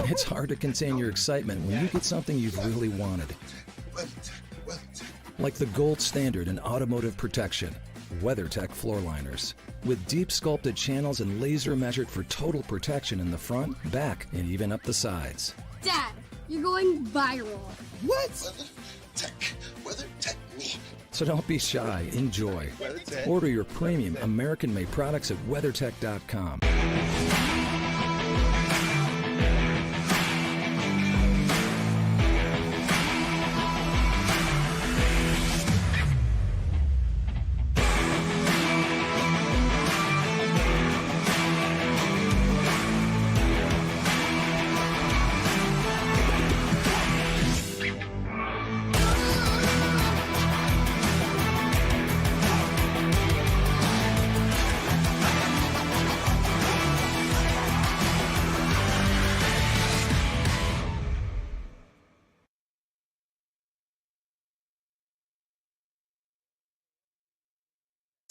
It's hard to contain your excitement when you get something you've really wanted. Like the gold standard in automotive protection, WeatherTech floor liners. With deep sculpted channels and laser measured for total protection in the front, back, and even up the sides. Dad, you're going viral. What? WeatherTech me. So don't be shy, enjoy. Order your premium American-made products at WeatherTech.com.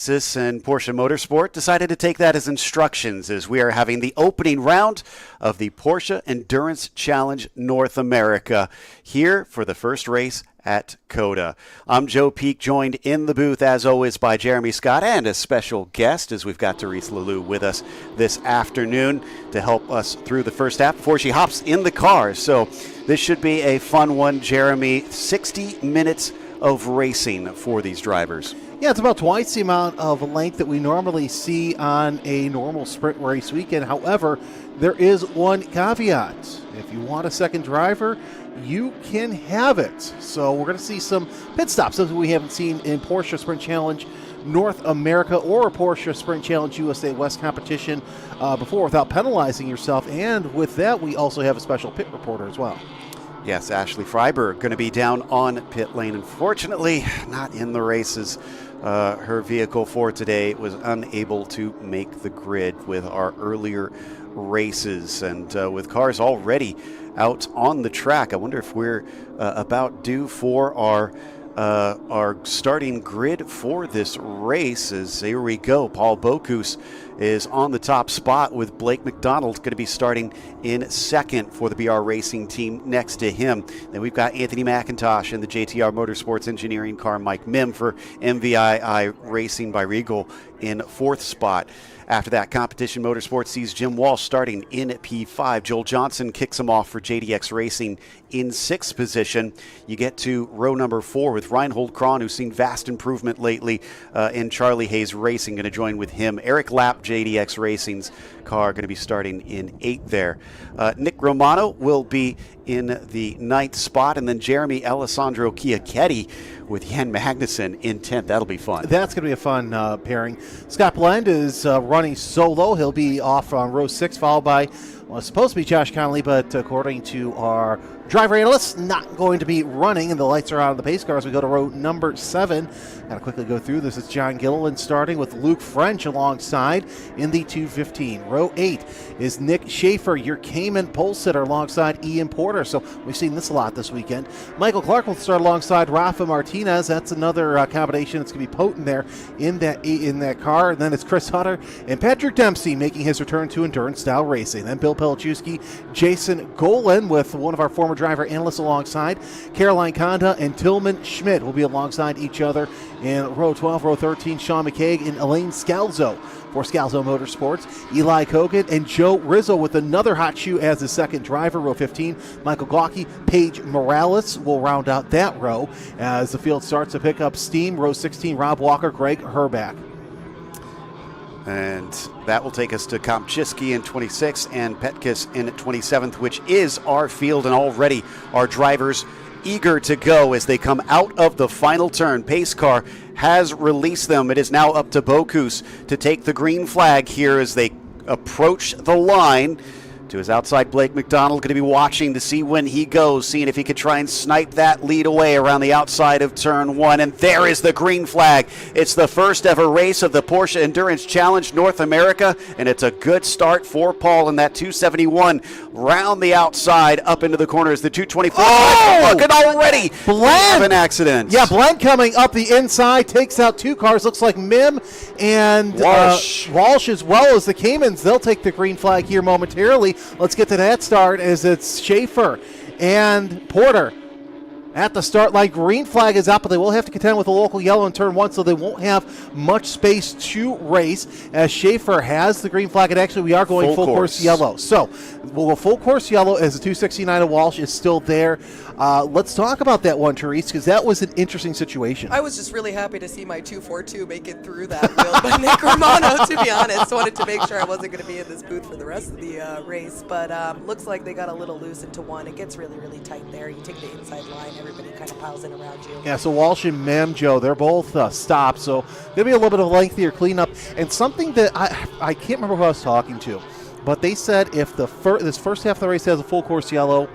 And Porsche Motorsport decided to take that as instructions as we are having the opening round of the Porsche Endurance Challenge North America here for the first race at COTA. I'm Joe Peak, joined in the booth as always by Jeremy Scott and a special guest as we've got Therese Lelou with us this afternoon to help us through the first half before she hops in the car. So this should be a fun one, Jeremy. 60 minutes of racing for these drivers. Yeah, it's about twice the amount of length that we normally see on a normal sprint race weekend. However, there is one caveat. If you want a second driver, you can have it. So we're going to see some pit stops, something we haven't seen in Porsche Sprint Challenge North America or Porsche Sprint Challenge USA West competition before without penalizing yourself. And with that, we also have a special pit reporter as well. Yes, Ashley Freiberg going to be down on pit lane. Unfortunately, not in the races. Her vehicle for today was unable to make the grid with our earlier races. And with cars already out on the track, I wonder if we're about due for our starting grid for this race. As here we go, Paul Bocuse is on the top spot with Blake McDonald going to be starting in second for the BR Racing team next to him. Then we've got Anthony McIntosh in the JTR Motorsports Engineering car, Mike Mim for MVII Racing by Regal in fourth spot. After that, Competition Motorsports sees Jim Walsh starting in P5. Joel Johnson kicks him off for JDX Racing in sixth position. You get to row number 4 with Reinhold Kron, who's seen vast improvement lately, in Charlie Hayes Racing, going to join with him. Eric Lapp, JDX Racing's car, going to be starting in 8th there. Nick Romano will be in the 9th spot, and then Jeremy Alessandro Chiacchetti with Jan Magnussen in 10th. That'll be fun. That's going to be a fun pairing. Scott Blend is running solo. He'll be off on row 6, followed by, well, it's supposed to be Josh Connolly, but according to our driver analyst, not going to be running, and the lights are out on the pace car as we go to row number 7. Got to quickly go through this. It's John Gilliland starting with Luke French alongside in the 215. Row 8 is Nick Schaefer, your Cayman pole sitter, alongside Ian Porter. So we've seen this a lot this weekend. Michael Clark will start alongside Rafa Martinez. That's another combination that's going to be potent there in that car. And then it's Chris Hutter and Patrick Dempsey making his return to endurance-style racing. Then Bill Pelichewski, Jason Golan with one of our former driver analysts alongside. Caroline Conda and Tillman Schmidt will be alongside each other in row 12. Row 13, Sean McCaig and Elaine Scalzo for Scalzo Motorsports. Eli Kogan and Joe Rizzo with another hot shoe as the second driver. Row 15, Michael Gawke, Paige Morales will round out that row as the field starts to pick up steam. Row 16, Rob Walker, Greg Herback. And that will take us to Kompchiski in 26th and Petkis in 27th, which is our field, and already our drivers eager to go as they come out of the final turn. Pace car has released them. It is now up to Bocuse to take the green flag here as they approach the line. To his outside, Blake McDonald going to be watching to see when he goes, seeing if he could try and snipe that lead away around the outside of turn 1. And there is the green flag. It's the first ever race of the Porsche Endurance Challenge North America, and it's a good start for Paul in that 271. Round the outside, up into the corners, the 224. Oh! Look at already. Blend. An accident. Yeah, Blend coming up the inside, takes out 2 cars. Looks like Mim and Walsh as well as the Caymans. They'll take the green flag here momentarily. today. Let's get to that start as it's Schaefer and Porter at the start line. Green flag is up, but they will have to contend with a local yellow in turn 1, so they won't have much space to race as Schaefer has the green flag. And actually, we are going full course yellow. So we'll go full course yellow as the 269 of Walsh is still there. Let's talk about that one, Therese, because that was an interesting situation. I was just really happy to see my 242 make it through that field by Nick Romano, to be honest. Wanted to make sure I wasn't going to be in this booth for the rest of the race, but looks like they got a little loose into one. It gets really, really tight there. You take the inside line, everybody kind of piles in around you. Yeah, so Walsh and Mamjo, they're both stopped, so going to be a little bit of a lengthier cleanup. And something that I can't remember who I was talking to, but they said if this first half of the race has a full course yellow,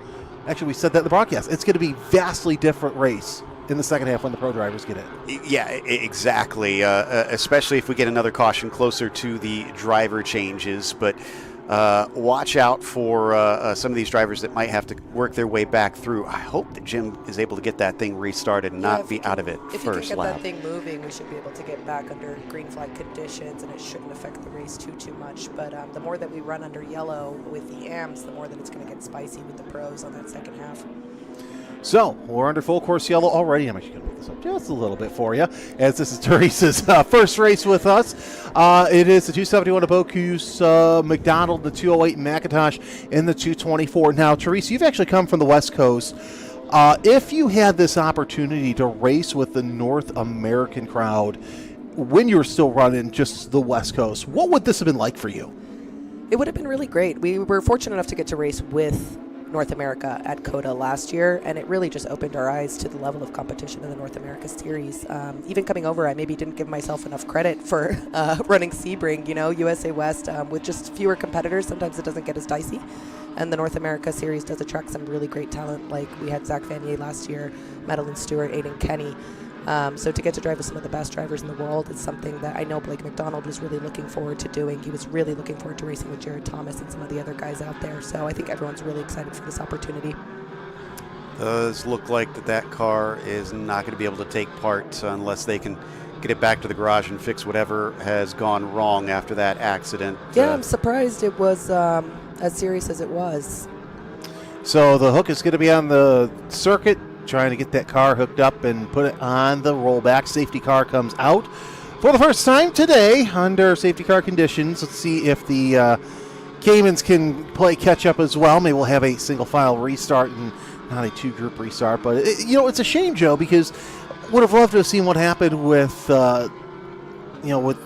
actually we said that in the broadcast, it's going to be vastly different race in the second half when the pro drivers get in. Yeah, exactly, especially if we get another caution closer to the driver changes. But watch out for some of these drivers that might have to work their way back through. I hope that Jim is able to get that thing restarted and not be out of it if first you can get lap. that thing moving, we should be able to get back under green flag conditions, and it shouldn't affect the race too much. But the more that we run under yellow with the AMs, the more that it's going to get spicy with the pros on that second half. So we're under full course yellow already. I'm actually going to move this up just a little bit for you, as this is Therese's first race with us. It is the 271 of Bocuse McDonald, the 208 McIntosh, and the 224. Now, Therese, you've actually come from the West Coast. If you had this opportunity to race with the North American crowd when you were still running just the West Coast, what would this have been like for you? It would have been really great. We were fortunate enough to get to race with North America at COTA last year, and it really just opened our eyes to the level of competition in the North America Series. Even coming over, I maybe didn't give myself enough credit for running Sebring, USA West, with just fewer competitors. Sometimes it doesn't get as dicey, and the North America Series does attract some really great talent, like we had Zach Vanier last year, Madeline Stewart, Aiden Kenny. So to get to drive with some of the best drivers in the world is something that I know Blake McDonald was really looking forward to doing. He was really looking forward to racing with Jared Thomas and some of the other guys out there. So I think everyone's really excited for this opportunity. Does look like that car is not going to be able to take part unless they can get it back to the garage and fix whatever has gone wrong after that accident. Yeah, I'm surprised it was as serious as it was. So the hook is going to be on the circuit, trying to get that car hooked up and put it on the rollback. Safety car comes out for the first time today under safety car conditions. Let's see if the Caymans can play catch up as well. Maybe we'll have a single file restart and not a two group restart. But it's a shame, Joe, because would have loved to have seen what happened with with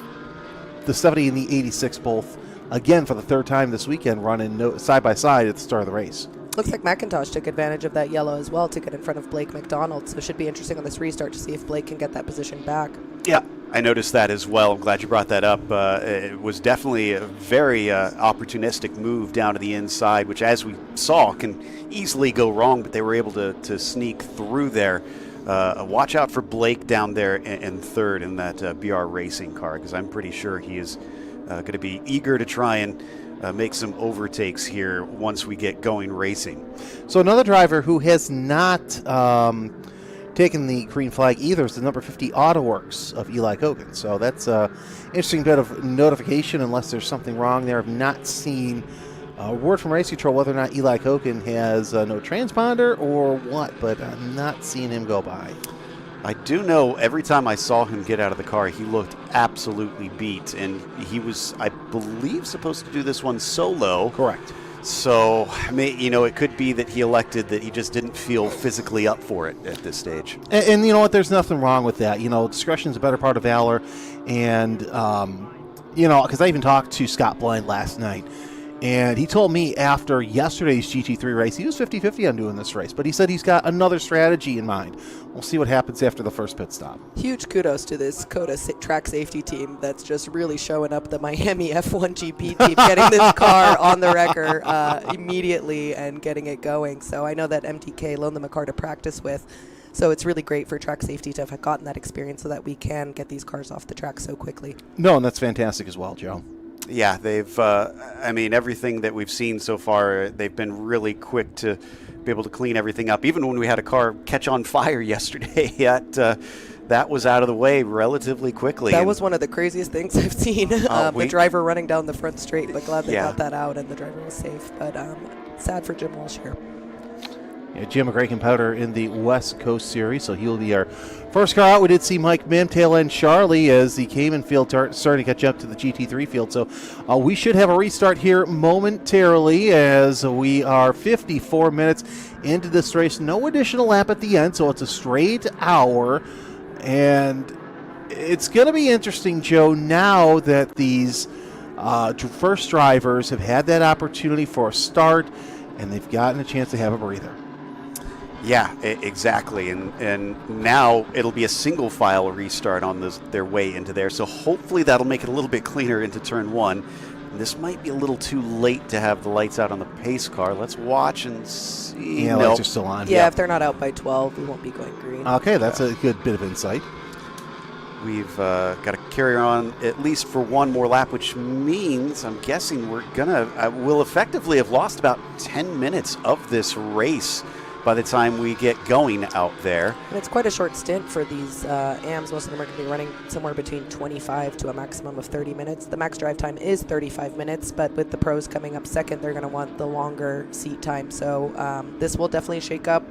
the 70 and the 86 both again for the third time this weekend, running side by side at the start of the race. Looks like McIntosh took advantage of that yellow as well to get in front of Blake McDonald, so it should be interesting on this restart to see if Blake can get that position back. Yeah, I noticed that as well. I'm glad you brought that up. It was definitely a very opportunistic move down to the inside, which, as we saw, can easily go wrong, but they were able to sneak through there. Watch out for Blake down there in third in that BR Racing car, because I'm pretty sure he is going to be eager to try and make some overtakes here once we get going racing. So another driver who has not taken the green flag either is the number 50 AutoWorks of Eli Kogan. So that's an interesting bit of notification, unless there's something wrong there. I've not seen a word from Race Control whether or not Eli Kogan has no transponder or what, but I'm not seeing him go by. I do know every time I saw him get out of the car, he looked absolutely beat, and he was, I believe, supposed to do this one solo. Correct. So, it could be that he elected that he just didn't feel physically up for it at this stage. And you know what? There's nothing wrong with that. Discretion is a better part of valor, and because I even talked to Scott Blind last night. And he told me after yesterday's GT3 race, he was 50-50 on doing this race, but he said he's got another strategy in mind. We'll see what happens after the first pit stop. Huge kudos to this COTA track safety team that's just really showing up the Miami F1 GP team, getting this car on the wrecker immediately and getting it going. So I know that MTK loaned them a car to practice with. So it's really great for track safety to have gotten that experience so that we can get these cars off the track so quickly. No, and that's fantastic as well, Joe. Yeah, they've, everything that we've seen so far, they've been really quick to be able to clean everything up. Even when we had a car catch on fire yesterday at that was out of the way relatively quickly. That was one of the craziest things I've seen. The driver running down the front straight, but glad they got that out and the driver was safe. But sad for Jim Walsh here. Yeah, Jim, a great competitor in the West Coast Series, so he'll be our first car out. We did see Mike Mim tail end Charlie as the Cayman field starting to catch up to the GT3 field. So we should have a restart here momentarily as we are 54 minutes into this race. No additional lap at the end, so it's a straight hour. And it's going to be interesting, Joe, now that these first drivers have had that opportunity for a start and they've gotten a chance to have a breather. Yeah, exactly. And now it'll be a single file restart on their way into there. So hopefully that'll make it a little bit cleaner into turn one. And this might be a little too late to have the lights out on the pace car. Let's watch and see. Yeah, lights are still on. Yeah, if they're not out by 12, we won't be going green. Okay, that's a good bit of insight. We've got to carry on at least for one more lap, which means I'm guessing we'll effectively have lost about 10 minutes of this race by the time we get going out there. And it's quite a short stint for these AMs. Most of them are going to be running somewhere between 25 to a maximum of 30 minutes. The max drive time is 35 minutes, but with the pros coming up second, they're going to want the longer seat time. So this will definitely shake up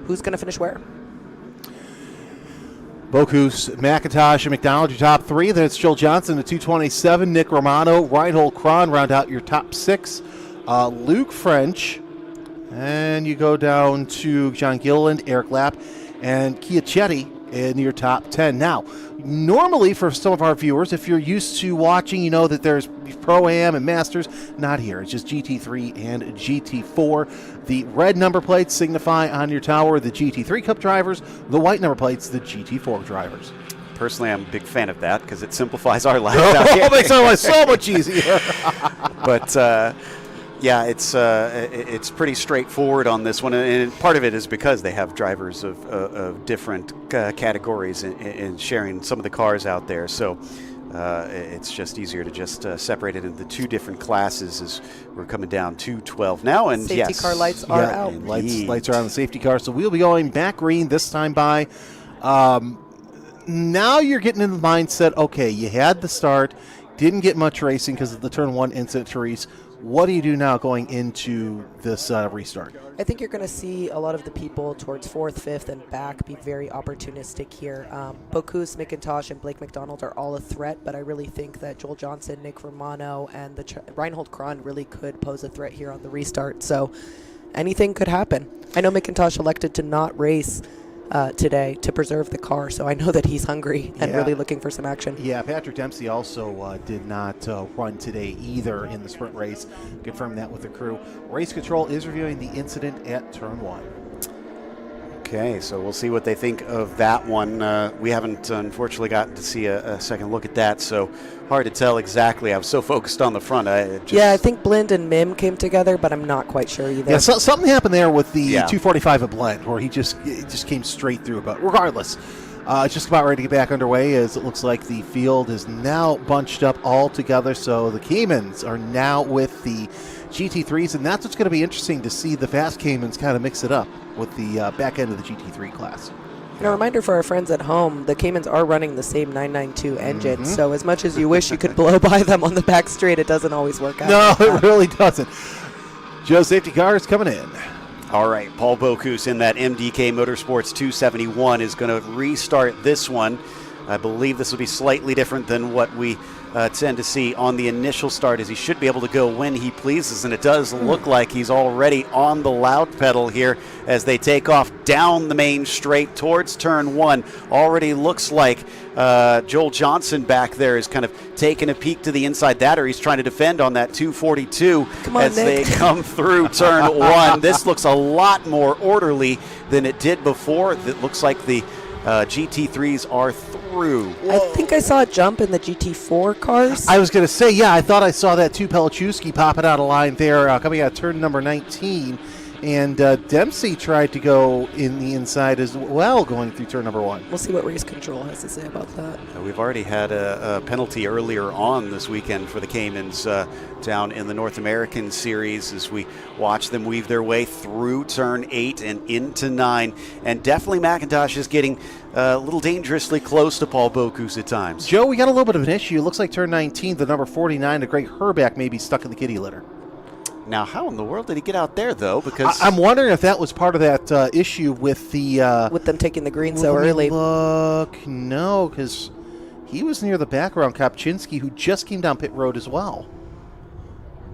who's going to finish where. Bocuse, McIntosh, and McDonald, your top three. Then it's Joel Johnson at 227. Nick Romano, Reinhold Kron round out your top six. Luke French. And you go down to John Gilliland, Eric Lapp, and Chiachetti in your top 10. Now, normally for some of our viewers, if you're used to watching, you know that there's Pro-Am and Masters. Not here. It's just GT3 and GT4. The red number plates signify on your tower the GT3 Cup drivers. The white number plates, the GT4 drivers. Personally, I'm a big fan of that because it simplifies our lives out here. It makes our life so much easier. But yeah, it's pretty straightforward on this one, and part of it is because they have drivers of different categories and sharing some of the cars out there. So it's just easier to just separate it into two different classes as we're coming down to 12 now. And safety car lights are out. Lights are on the safety car, so we'll be going back green this time by. Now you're getting in the mindset, okay, you had the start, didn't get much racing because of the turn one incident, Therese. What do you do now going into this restart? I think you're going to see a lot of the people towards 4th, 5th, and back be very opportunistic here. Bocuse, McIntosh, and Blake McDonald are all a threat, but I really think that Joel Johnson, Nick Romano, and Reinhold Kron really could pose a threat here on the restart. So anything could happen. I know McIntosh elected to not race today to preserve the car, so I know that he's hungry and really looking for some action. Yeah, Patrick Dempsey also did not run today either in the sprint race. Confirmed that with the crew. Race control is reviewing the incident at turn one. Okay, so we'll see what they think of that one. We haven't, unfortunately, gotten to see a second look at that, so hard to tell exactly. I was so focused on the front. I think Blind and Mim came together, but I'm not quite sure either. Yeah, something happened there with the 245 of Blind, where it just came straight through. But regardless, it's just about ready to get back underway, as it looks like the field is now bunched up all together. So the Caymans are now with the GT3s, and that's what's going to be interesting to see the fast Caymans kind of mix it up with the back end of the GT3 class. And a reminder for our friends at home, the Caymans are running the same 992 engine, so as much as you wish you could blow by them on the back straight, it doesn't always work out. No, it really doesn't. Joe, safety car is coming in. All right, Paul Bocuse in that MDK Motorsports 271 is going to restart this one. I believe this will be slightly different than what we tend to see on the initial start, as he should be able to go when he pleases, and it does look like he's already on the loud pedal here as they take off down the main straight towards turn one. Already looks like Joel Johnson back there is kind of taking a peek to the inside that, or he's trying to defend on that 242 as Nick. They come through turn one. This looks a lot more orderly than it did before. It looks like the GT3s are through. I think I saw a jump in the GT4 cars. I was going to say, I thought I saw that too. Pelichowski popping out of line there, coming out of turn number 19 And Dempsey tried to go in the inside as well, going through turn number 1. We'll see what race control has to say about that. We've already had a penalty earlier on this weekend for the Caymans down in the North American Series as we watch them weave their way through turn 8 and into 9. And definitely McIntosh is getting a little dangerously close to Paul Bocuse at times. Joe, we got a little bit of an issue. It looks like turn 19, the number 49, the Greg Herbeck, may be stuck in the kitty litter. Now, how in the world did he get out there, though? Because I'm wondering if that was part of that issue with the... with them taking the green so early. Look, no, because he was near the background, Kopczynski, who just came down pit road as well.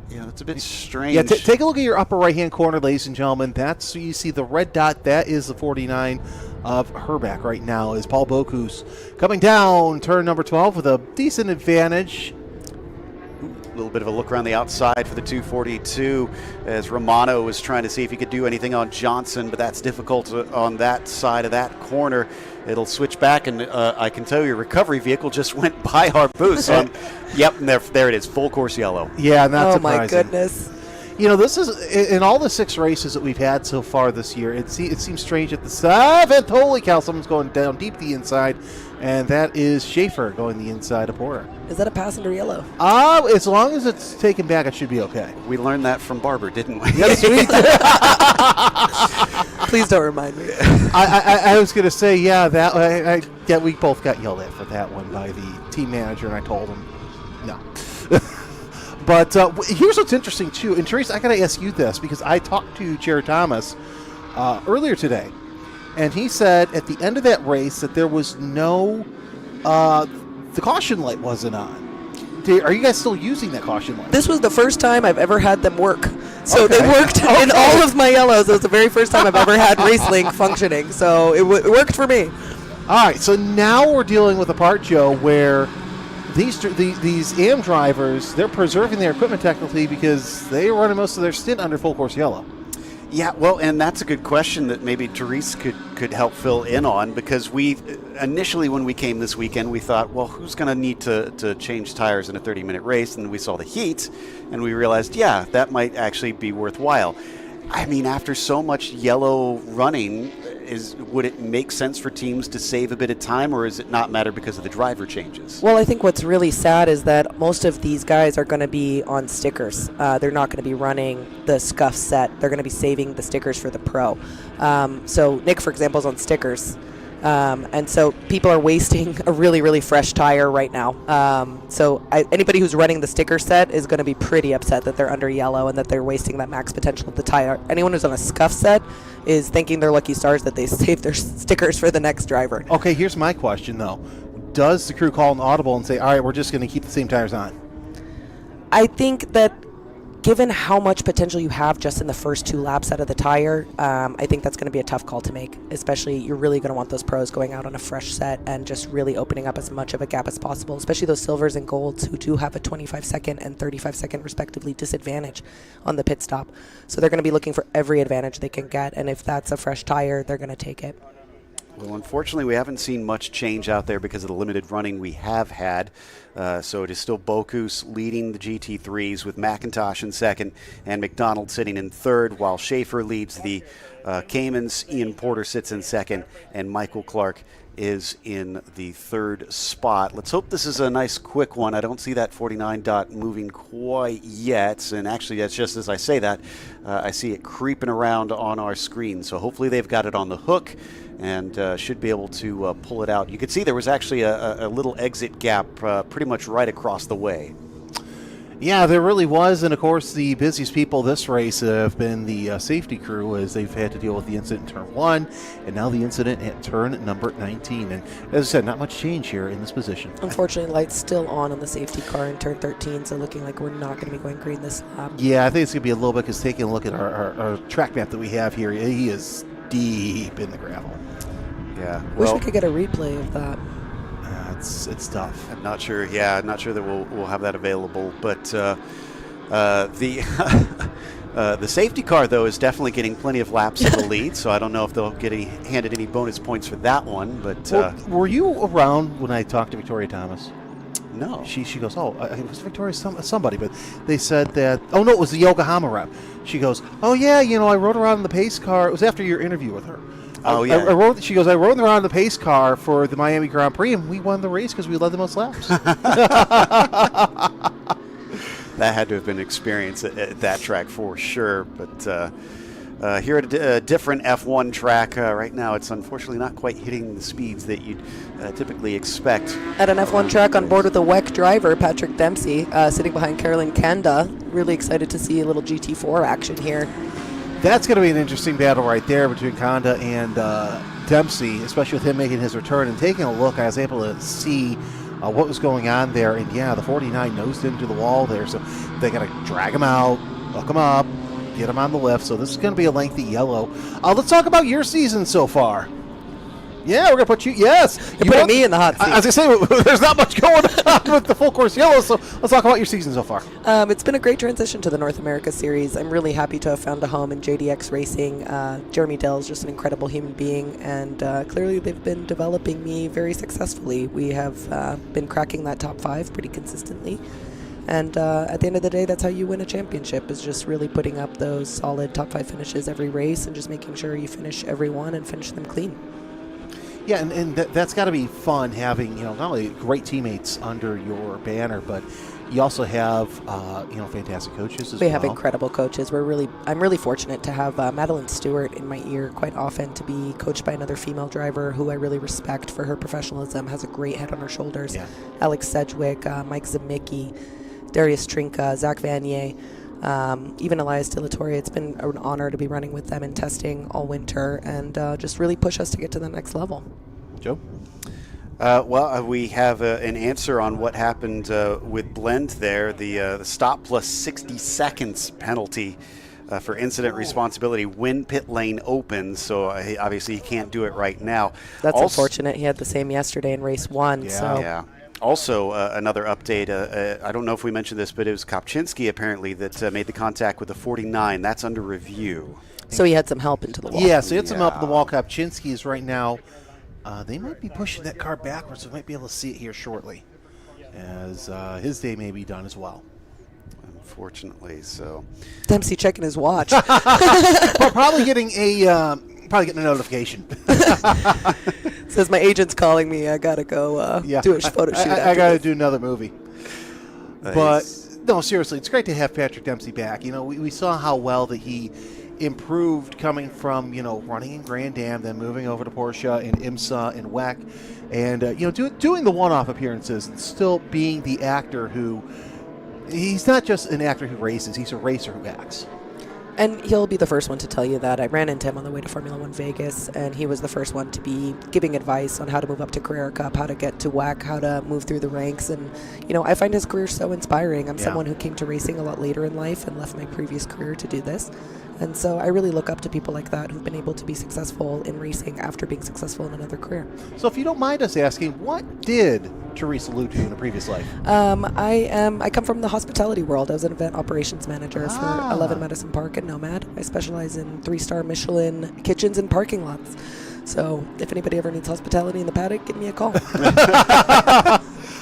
Yeah, that's a bit strange. Yeah, take a look at your upper right-hand corner, ladies and gentlemen. That's, you see the red dot, that is the 49 of Herbeck right now, is Paul Bocuse coming down turn number 12 with a decent advantage. A little bit of a look around the outside for the 242 as Romano was trying to see if he could do anything on Johnson, but that's difficult on that side of that corner. It'll switch back, and I can tell you your recovery vehicle just went by our booth. So yep, and there it is, full course yellow. Yeah, not surprising. Oh, my goodness. You know, this is, in all the 6 races that we've had so far this year, it seems strange at the 7th. Holy cow, someone's going down deep the inside, and that is Schaefer going the inside of Porter. Is that a passenger yellow? As long as it's taken back, it should be okay. We learned that from Barber, didn't we? Yes, we did. Please don't remind me. I was going to say, yeah, that we both got yelled at for that one by the team manager, and I told him, no. But here's what's interesting, too. And, Teresa, I got to ask you this, because I talked to Jared Thomas earlier today, and he said at the end of that race that there was no the caution light wasn't on. Are you guys still using that caution light? This was the first time I've ever had them work. So Okay. they worked in all of my yellows. It was the very first time I've ever had RaceLink functioning. So it worked for me. All right, so now we're dealing with a part, Joe, where these AM drivers, they're preserving their equipment technically because they are running most of their stint under full course yellow. Yeah, well, and that's a good question that maybe Therese could help fill in on, because we initially, when we came this weekend, we thought, well, who's going to need to change tires in a 30-minute race? And we saw the heat, and we realized, yeah, that might actually be worthwhile. I mean, after so much yellow running, would it make sense for teams to save a bit of time, or does it not matter because of the driver changes? Well, I think what's really sad is that most of these guys are going to be on stickers. They're not going to be running the scuff set. They're going to be saving the stickers for the pro. So Nick, for example, is on stickers. And so people are wasting a really, really fresh tire right now. So anybody who's running the sticker set is going to be pretty upset that they're under yellow and that they're wasting that max potential of the tire. Anyone who's on a scuff set is thanking their lucky stars that they saved their stickers for the next driver. Okay, here's my question, though. Does the crew call an audible and say, all right, we're just going to keep the same tires on? I think that given how much potential you have just in the first 2 laps out of the tire, I think that's going to be a tough call to make. Especially, you're really going to want those pros going out on a fresh set and just really opening up as much of a gap as possible, especially those silvers and golds who do have a 25-second and 35-second respectively disadvantage on the pit stop. So they're going to be looking for every advantage they can get, and if that's a fresh tire, they're going to take it. Well, unfortunately, we haven't seen much change out there because of the limited running we have had. So it is still Bocuse leading the GT3s with McIntosh in second and McDonald sitting in third, while Schaefer leads the Caymans. Ian Porter sits in second, and Michael Clark is in the third spot. Let's hope this is a nice quick one. I don't see that 49 dot moving quite yet, and actually that's just as I say that, I see it creeping around on our screen. So hopefully they've got it on the hook and should be able to pull it out. You could see there was actually a little exit gap pretty much right across the way. Yeah, there really was, and of course the busiest people this race have been the safety crew, as they've had to deal with the incident in turn 1, and now the incident at turn number 19. And as I said, not much change here in this position. Unfortunately, light's still on the safety car in turn 13, so looking like we're not going to be going green this lap. Yeah, I think it's going to be a little bit, because taking a look at our track map that we have here, he is deep in the gravel. Yeah. Wish Well, we could get a replay of that. It's tough. I'm not sure. Yeah, I'm not sure that we'll have that available. But the safety car, though, is definitely getting plenty of laps in the lead. So I don't know if they'll get handed any bonus points for that one. But Well, were you around when I talked to Victoria Thomas? no. She goes, it was Victoria somebody, but they said that, oh no, it was the Yokohama rep. She goes, "Oh yeah, I rode around in the pace car." It was after your interview with her. Oh, yeah. She goes, "I rode around in the pace car for the Miami Grand Prix, and we won the race because we led the most laps." That had to have been an experience at that track for sure. But here at a different F1 track right now, it's unfortunately not quite hitting the speeds that you'd typically expect. At an F1 track on board with a WEC driver, Patrick Dempsey, sitting behind Carolyn Kanda. Really excited to see a little GT4 action here. That's going to be an interesting battle right there between Kanda and Dempsey, especially with him making his return and taking a look. I was able to see what was going on there, and yeah, the 49 nosed into the wall there, so they got to drag him out, hook him up, get him on the lift. So this is going to be a lengthy yellow. Let's talk about your season so far. Yeah, we're going to put you, yes. You're putting me in the hot seat. I was going to say, there's not much going on with the full course yellow, so let's talk about your season so far. It's been a great transition to the North America Series. I'm really happy to have found a home in JDX Racing. Jeremy Dell is just an incredible human being, and clearly they've been developing me very successfully. We have been cracking that top 5 pretty consistently. And at the end of the day, that's how you win a championship, is just really putting up those solid top 5 finishes every race and just making sure you finish every one and finish them clean. Yeah, and that's got to be fun having, not only great teammates under your banner, but you also have, fantastic coaches as well. We have incredible coaches. I'm really fortunate to have Madeline Stewart in my ear quite often, to be coached by another female driver who I really respect for her professionalism, has a great head on her shoulders. Yeah. Alex Sedgwick, Mike Zemicki, Darius Trinka, Zach Vanier, even Elias De La Torre. It's been an honor to be running with them and testing all winter, and just really push us to get to the next level. Joe? We have an answer on what happened with Blend there. The stop plus 60 seconds penalty for incident responsibility when pit lane opens. So obviously he can't do it right now. That's unfortunate. He had the same yesterday in race 1. Yeah. So. Yeah. Also, another update, I don't know if we mentioned this, but it was Kopczynski apparently that made the contact with the 49. That's under review. So he had some help into the wall. Yeah, so he had some help in the wall. Kopczynski is right now, they might be pushing that car backwards, so we might be able to see it here shortly, as his day may be done as well. Unfortunately, so. Dempsey checking his watch. Probably getting a notification. Says my agent's calling me. I gotta go do a photo shoot. I gotta do another movie. Nice. But no, seriously, it's great to have Patrick Dempsey back. We saw how well that he improved coming from running in Grand Am, then moving over to Porsche and IMSA and WEC, and doing the one-off appearances and still being the actor who. He's not just an actor who races; he's a racer who acts. And he'll be the first one to tell you that. I ran into him on the way to Formula One Vegas, and he was the first one to be giving advice on how to move up to Carrera Cup, how to get to WEC, how to move through the ranks. And, I find his career so inspiring. I'm someone who came to racing a lot later in life and left my previous career to do this. And so I really look up to people like that who've been able to be successful in racing after being successful in another career. So if you don't mind us asking, what did Teresa Liu do in a previous life? I come from the hospitality world. I was an event operations manager for 11 Madison Park and Nomad. I specialize in 3-star Michelin kitchens and parking lots. So if anybody ever needs hospitality in the paddock, give me a call.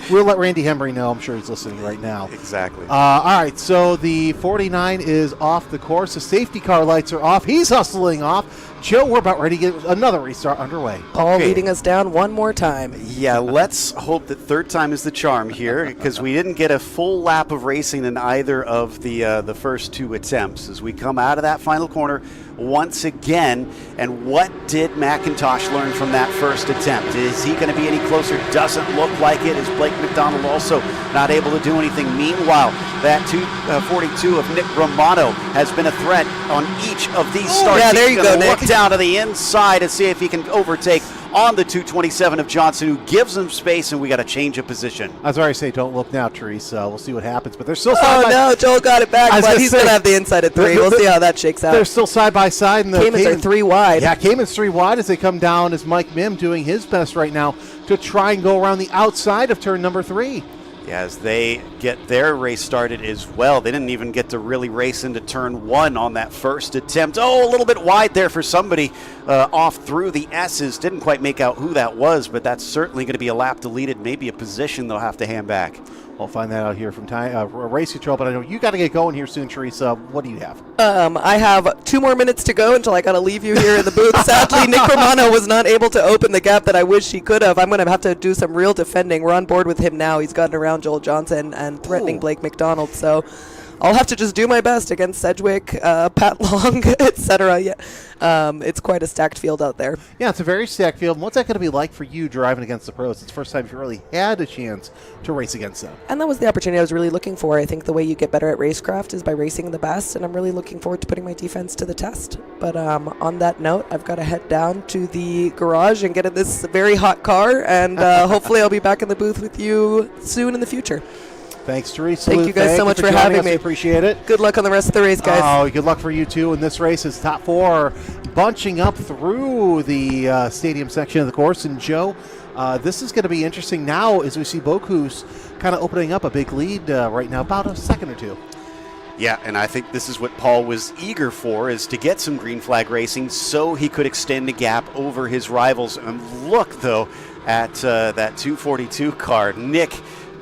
We'll let Randy Hembry know. I'm sure he's listening right now. Exactly. All right, so the 49 is off the course. The safety car lights are off. He's hustling off. Joe, we're about ready to get another restart underway. Paul leading us down one more time. Yeah, let's hope that third time is the charm here, because we didn't get a full lap of racing in either of the first 2 attempts. As we come out of that final corner once again, and what did McIntosh learn from that first attempt? Is he going to be any closer? Doesn't look like it. Is Blake McDonald also not able to do anything? Meanwhile, that 242 of Nick Romano has been a threat on each of these starts. Yeah, there you go, Nick. Look down to the inside and see if he can overtake on the 227 of Johnson, who gives him space, and we got to change of position. I was already say, don't look now, Teresa. We'll see what happens. But they're still no, Joel got it back, but he's going to have the inside at 3. We'll see how that shakes out. They're still side by side. And Caymans are 3 wide. Yeah, Caymans 3 wide as they come down, as Mike Mim doing his best right now to try and go around the outside of turn number 3. Yeah, as they get their race started as well. They didn't even get to really race into turn 1 on that first attempt. Oh, a little bit wide there for somebody off through the S's. Didn't quite make out who that was, but that's certainly going to be a lap deleted, maybe a position they'll have to hand back. We'll find that out here from race control, but I know you got to get going here soon, Teresa. What do you have? I have 2 more minutes to go until I got to leave you here in the booth. Sadly, Nick Romano was not able to open the gap that I wish he could have. I'm going to have to do some real defending. We're on board with him now. He's gotten around Joel Johnson and threatening Blake McDonald, so I'll have to just do my best against Sedgwick, Pat Long, etc. Yeah, it's quite a stacked field out there. Yeah, it's a very stacked field. What's that going to be like for you driving against the pros? It's the first time you really had a chance to race against them. And that was the opportunity I was really looking for. I think the way you get better at racecraft is by racing the best, and I'm really looking forward to putting my defense to the test. But on that note, I've got to head down to the garage and get in this very hot car, and hopefully I'll be back in the booth with you soon in the future. Thanks, Teresa. Thank you guys so much for having me. Appreciate it. Good luck on the rest of the race, guys. Oh, good luck for you, too. In this race, is top 4 bunching up through the stadium section of the course. And, Joe, this is going to be interesting now as we see Bocuse kind of opening up a big lead right now, about a second or 2. Yeah, and I think this is what Paul was eager for, is to get some green flag racing so he could extend the gap over his rivals. And look, though, at that 242 car. Nick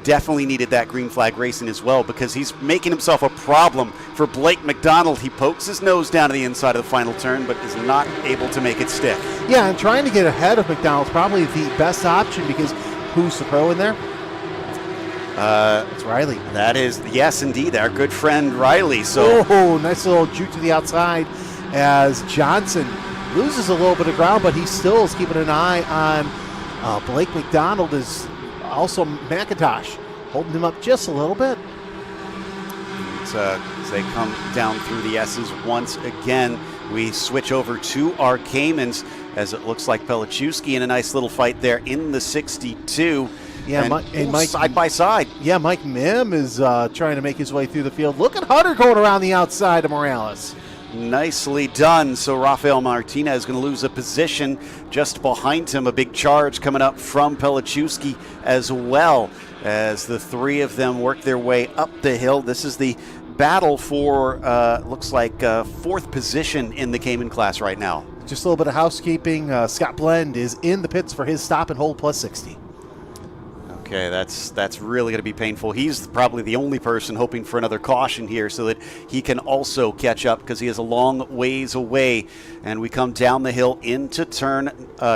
definitely needed that green flag racing as well, because he's making himself a problem for Blake McDonald. He pokes his nose down to the inside of the final turn, but is not able to make it stick. Yeah, and trying to get ahead of McDonald's probably the best option, because who's the pro in there? It's Riley. That is, yes, indeed, our good friend Riley. So, nice little juke to the outside as Johnson loses a little bit of ground, but he still is keeping an eye on Blake McDonald. Is also McIntosh holding him up just a little bit. As they come down through the S's once again, we switch over to our Caymans, as it looks like Pelichewski in a nice little fight there in the 62. Yeah, and Mike side by side. Yeah, Mike Mim is trying to make his way through the field. Look at Hunter going around the outside of Morales. Nicely done. So Rafael Martinez is going to lose a position just behind him. A big charge coming up from Pelichewski as well, as the 3 of them work their way up the hill. This is the battle for, looks like, 4th position in the Cayman class right now. Just a little bit of housekeeping. Scott Blend is in the pits for his stop and hold plus 60. Okay, that's really going to be painful. He's probably the only person hoping for another caution here so that he can also catch up, because he is a long ways away. And we come down the hill into turn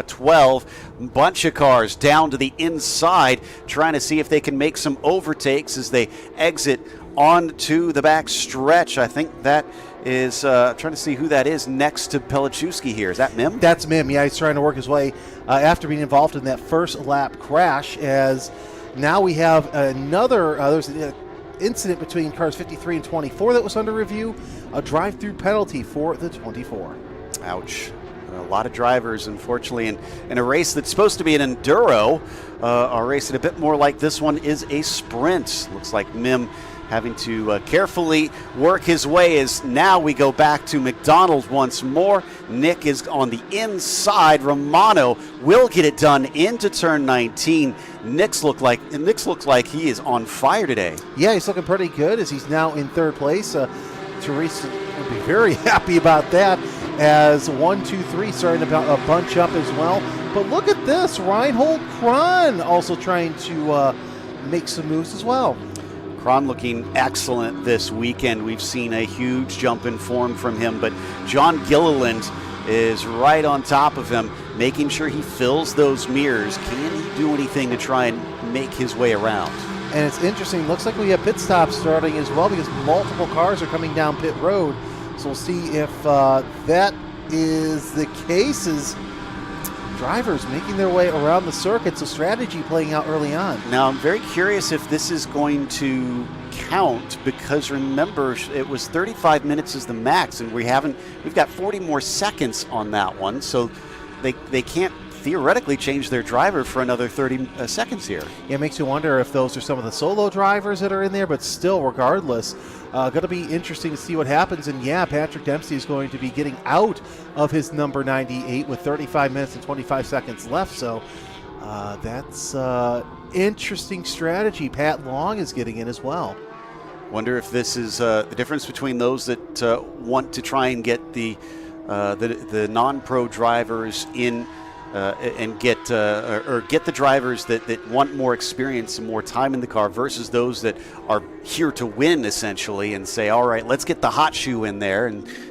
12. Bunch of cars down to the inside, trying to see if they can make some overtakes as they exit onto the back stretch. I think that is, trying to see who that is next to Pelichewski here. Is that Mim? That's Mim. Yeah, he's trying to work his way after being involved in that first lap crash, as now we have another, there's an incident between cars 53 and 24 that was under review, a drive-through penalty for the 24. Ouch. A lot of drivers, unfortunately, in a race that's supposed to be an enduro, are racing a bit more like this one is a sprint. Looks like Mim having to carefully work his way, as now we go back to McDonald once more. Nick is on the inside. Romano will get it done into turn 19. Nick looks like he is on fire today. Yeah, he's looking pretty good, as he's now in 3rd place. Teresa will be very happy about that, as 1, 2, 3 starting to bunch up as well. But look at this, Reinhold Kron also trying to make some moves as well. Kron looking excellent this weekend. We've seen a huge jump in form from him, but John Gilliland is right on top of him, making sure he fills those mirrors. Can he do anything to try and make his way around? And it's interesting, looks like we have pit stops starting as well, because multiple cars are coming down pit road. So we'll see if that is the case, as drivers making their way around the circuit, so strategy playing out early on. Now, I'm very curious if this is going to count, because remember, it was 35 minutes is the max, and we've got 40 more seconds on that one, so they can't theoretically change their driver for another 30 seconds here. Yeah, it makes you wonder if those are some of the solo drivers that are in there, but still, regardless, going to be interesting to see what happens. And yeah, Patrick Dempsey is going to be getting out of his number 98 with 35 minutes and 25 seconds left, so that's interesting strategy. Pat Long is getting in as well. Wonder if this is the difference between those that want to try and get the non-pro drivers in and get the drivers that want more experience and more time in the car versus those that are here to win essentially, and say, all right, let's get the hot shoe in there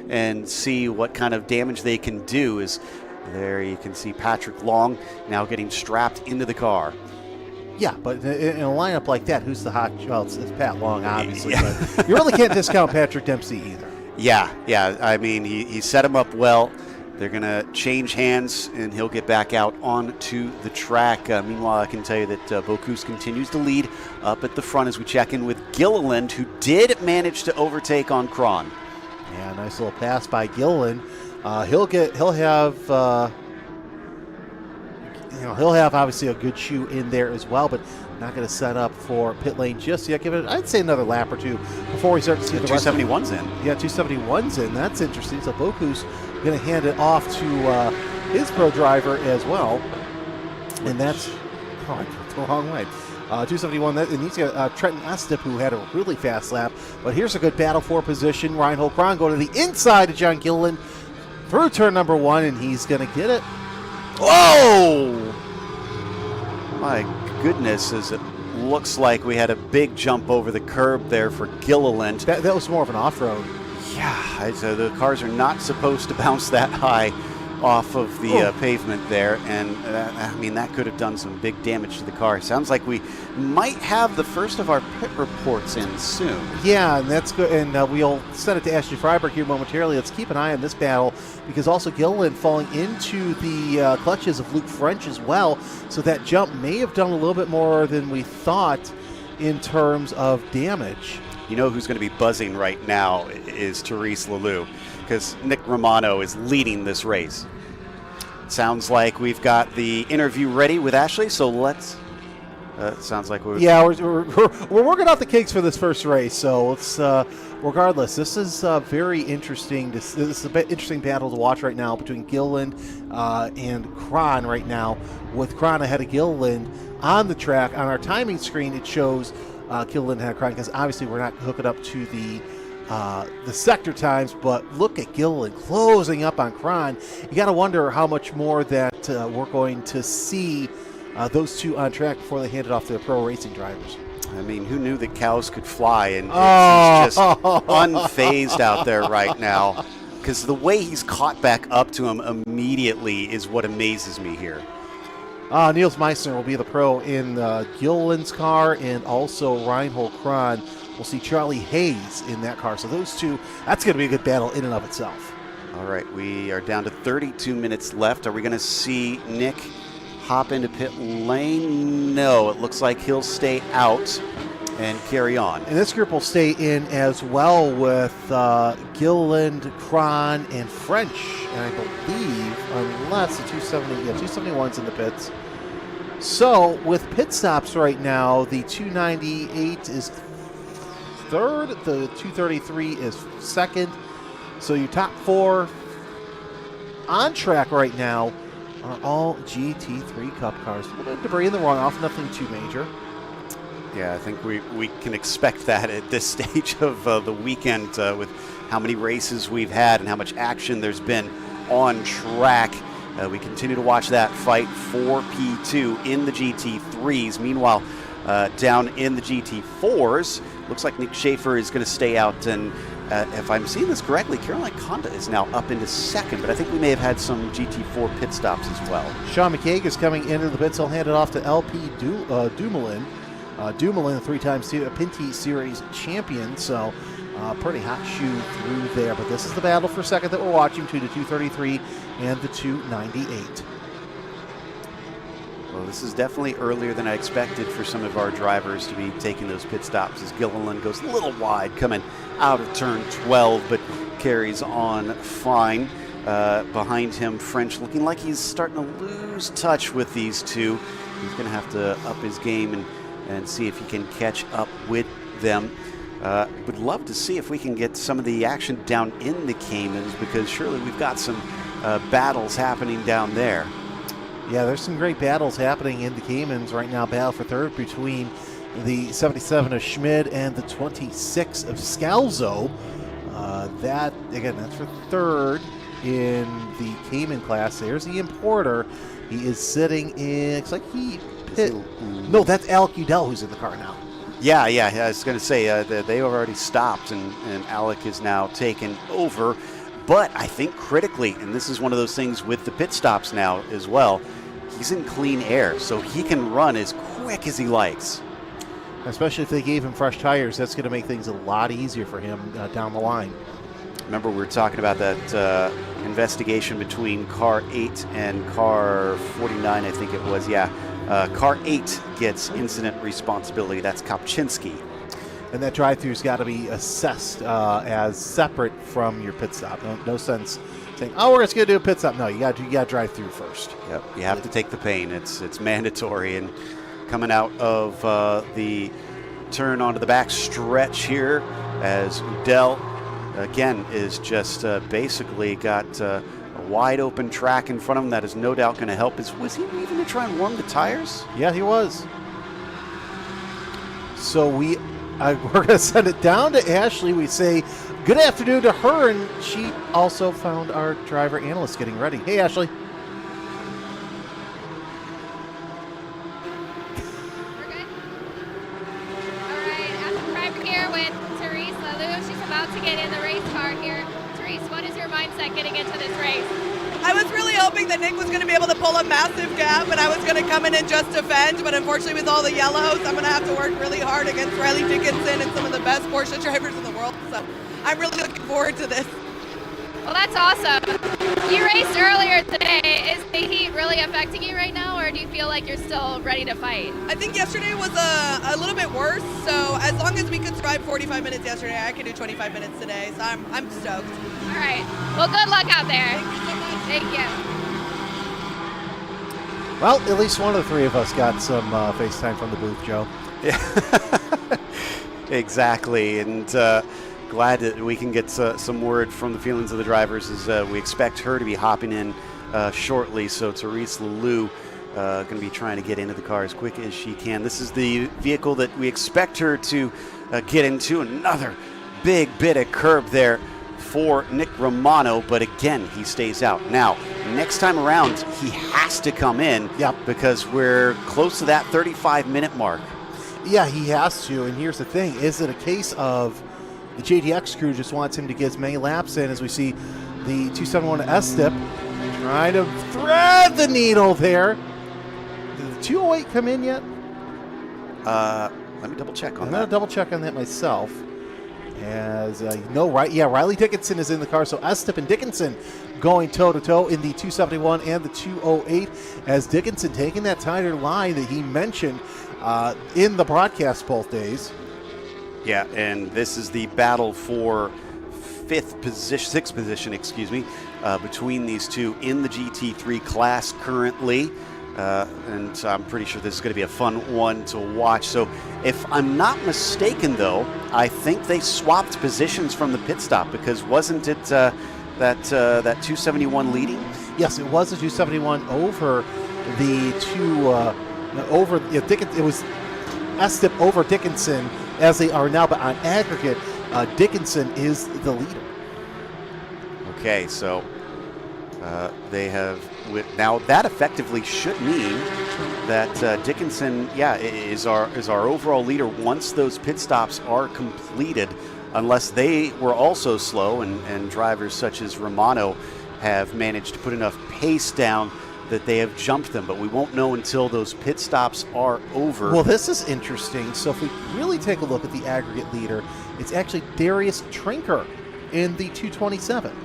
and see what kind of damage they can do. Is there you can see Patrick Long now getting strapped into the car. Yeah, but in a lineup like that, who's the hot? Well, it's Pat Long, obviously. Yeah. But you really can't discount Patrick Dempsey either. Yeah. I mean, he set him up well. They're going to change hands, and he'll get back out onto the track. Meanwhile, I can tell you that Bocuse continues to lead up at the front as we check in with Gilliland, who did manage to overtake on Cron. Yeah, nice little pass by Gilliland. He'll have obviously a good shoe in there as well, but not going to set up for pit lane just yet. Give it, I'd say, another lap or two before we start to see the 271's in. Yeah, 271's in. That's interesting. So Bocuse going to hand it off to his pro driver as well, and that's I went the wrong way. 271. And he's got Trenton Estep, who had a really fast lap. But here's a good battle for position. Reinhold Kron going to the inside of John Gilliland through turn number 1, and he's going to get it. Oh! My goodness, as it looks like we had a big jump over the curb there for Gilliland. That was more of an off-road. Yeah, so the cars are not supposed to bounce that high off of the pavement there, and I mean, that could have done some big damage to the car. Sounds like we might have the first of our pit reports in soon. Yeah, and that's good, and we'll send it to Ashley Freiberg here momentarily. Let's keep an eye on this battle, because also Gilliland falling into the clutches of Luke French as well, so that jump may have done a little bit more than we thought in terms of damage. You know who's going to be buzzing right now is Therese Lelou, because Nick Romano is leading this race. Sounds like we've got the interview ready with Ashley, so let's. Sounds like we're. Yeah, we're working out the kinks for this first race, so it's regardless. This is very interesting. This is an interesting battle to watch right now between Gilliland and Kron right now, with Kron ahead of Gilliland on the track. On our timing screen, it shows Gilliland ahead of Kron, because obviously we're not hooking up to the sector times, but look at Gilliland closing up on Kron. You got to wonder how much more that we're going to see those two on track before they hand it off to the pro racing drivers. I mean, who knew that cows could fly? And he's just unfazed out there right now, because the way he's caught back up to him immediately is what amazes me here. Niels Meissner will be the pro in Gilliland's car, and also Reinhold Kron. We'll see Charlie Hayes in that car. So those two, that's going to be a good battle in and of itself. All right, we are down to 32 minutes left. Are we going to see Nick hop into pit lane? No, it looks like he'll stay out and carry on. And this group will stay in as well with Gilliland, Kron, and French. And I believe, unless the 271's in the pits. So with pit stops right now, the 298 is third, the 233 is second. So your top 4 on track right now are all GT3 Cup cars. A little bit of debris in the runoff, nothing too major. Yeah, I think we can expect that at this stage of the weekend with how many races we've had and how much action there's been on track. We continue to watch that fight for P2 in the GT3s. Meanwhile, down in the GT4s, looks like Nick Schaefer is going to stay out, and if I'm seeing this correctly, Caroline Conda is now up into second, but I think we may have had some GT4 pit stops as well. Sean McCaig is coming into the pits. He'll hand it off to LP Dumoulin. Dumoulin, a 3-time Pinty Series champion, so pretty hot shoe through there. But this is the battle for second that we're watching between the 233 and the 298. Well, this is definitely earlier than I expected for some of our drivers to be taking those pit stops, as Gilliland goes a little wide coming out of turn 12, but carries on fine. Behind him, French looking like he's starting to lose touch with these two. He's going to have to up his game and see if he can catch up with them. Would love to see if we can get some of the action down in the Caymans, because surely we've got some battles happening down there. Yeah, there's some great battles happening in the Caymans right now. Battle for third between the 77 of Schmid and the 26 of Scalzo. That's for third. in the Cayman class. There's the importer. He is sitting in, looks like no, that's Alec Udell who's in the car now. Yeah, I was going to say they have already stopped, and Alec is now taken over. But I think critically, and this is one of those things with the pit stops now as well, he's in clean air, so he can run as quick as he likes. Especially if they gave him fresh tires, that's going to make things a lot easier for him down the line. Remember, we were talking about that investigation between car 8 and car 49, I think it was. Yeah, car 8 gets incident responsibility. That's Kopczynski. And that drive-through's got to be assessed as separate from your pit stop. No sense saying, "Oh, we're just going to do a pit stop." No, you got to drive through first. Yep, you have to take the pain. It's mandatory. And coming out of the turn onto the back stretch here, as Udell again is just basically got a wide open track in front of him. That is no doubt going to help. Was he even to try and warm the tires? Yeah, he was. So we're going to send it down to Ashley. We say good afternoon to her, and she also found our driver analyst getting ready. Hey, Ashley. We're good? All right, I'm here with Therese Lalou. She's about to get in the race car here. Therese, what is your mindset getting into this race? I was really hoping that Nick was going to be able to pull a massive gap and I was going to come in and just defend, but unfortunately with all the yellows, I'm going to have to work really hard against Riley Dickinson and some of the best Porsche drivers in the world, so I'm really looking forward to this. Well, that's awesome. You raced earlier today. Is the heat really affecting you right now, or do you feel like you're still ready to fight? I think yesterday was a little bit worse, so as long as we could survive 45 minutes yesterday, I can do 25 minutes today, so I'm stoked. All right. Well, good luck out there. Thank you so much. Thank you. Well, at least one of the three of us got some FaceTime from the booth, Joe. Yeah, exactly. And glad that we can get some word from the feelings of the drivers as we expect her to be hopping in shortly. So Therese Lalou going to be trying to get into the car as quick as she can. This is the vehicle that we expect her to get into. Another big bit of curb there for Nick Romano, but again, he stays out. Now, next time around, he has to come in because we're close to that 35-minute mark. Yeah, he has to, and here's the thing. Is it a case of the JDX crew just wants him to get as many laps in as we see the 271 S-Step trying to thread the needle there? Did the 208 come in yet? Let me double check on that. I'm going to double check on that myself. As Riley Dickinson is in the car, so S-Step and Dickinson going toe-to-toe in the 271 and the 208, as Dickinson taking that tighter line that he mentioned in the broadcast both days. Yeah, and this is the battle for sixth position, between these two in the GT3 class currently. And I'm pretty sure this is going to be a fun one to watch. So if I'm not mistaken, though, I think they swapped positions from the pit stop, because wasn't it that 271 leading? Yes, it was a 271 over the it was S-Step over Dickinson as they are now, but on aggregate, Dickinson is the leader. Okay, so they have now that effectively should mean that Dickinson, is our overall leader once those pit stops are completed, unless they were also slow and drivers such as Romano have managed to put enough pace down that they have jumped them. But we won't know until those pit stops are over. Well, this is interesting. So if we really take a look at the aggregate leader, it's actually Darius Trinker in the 227.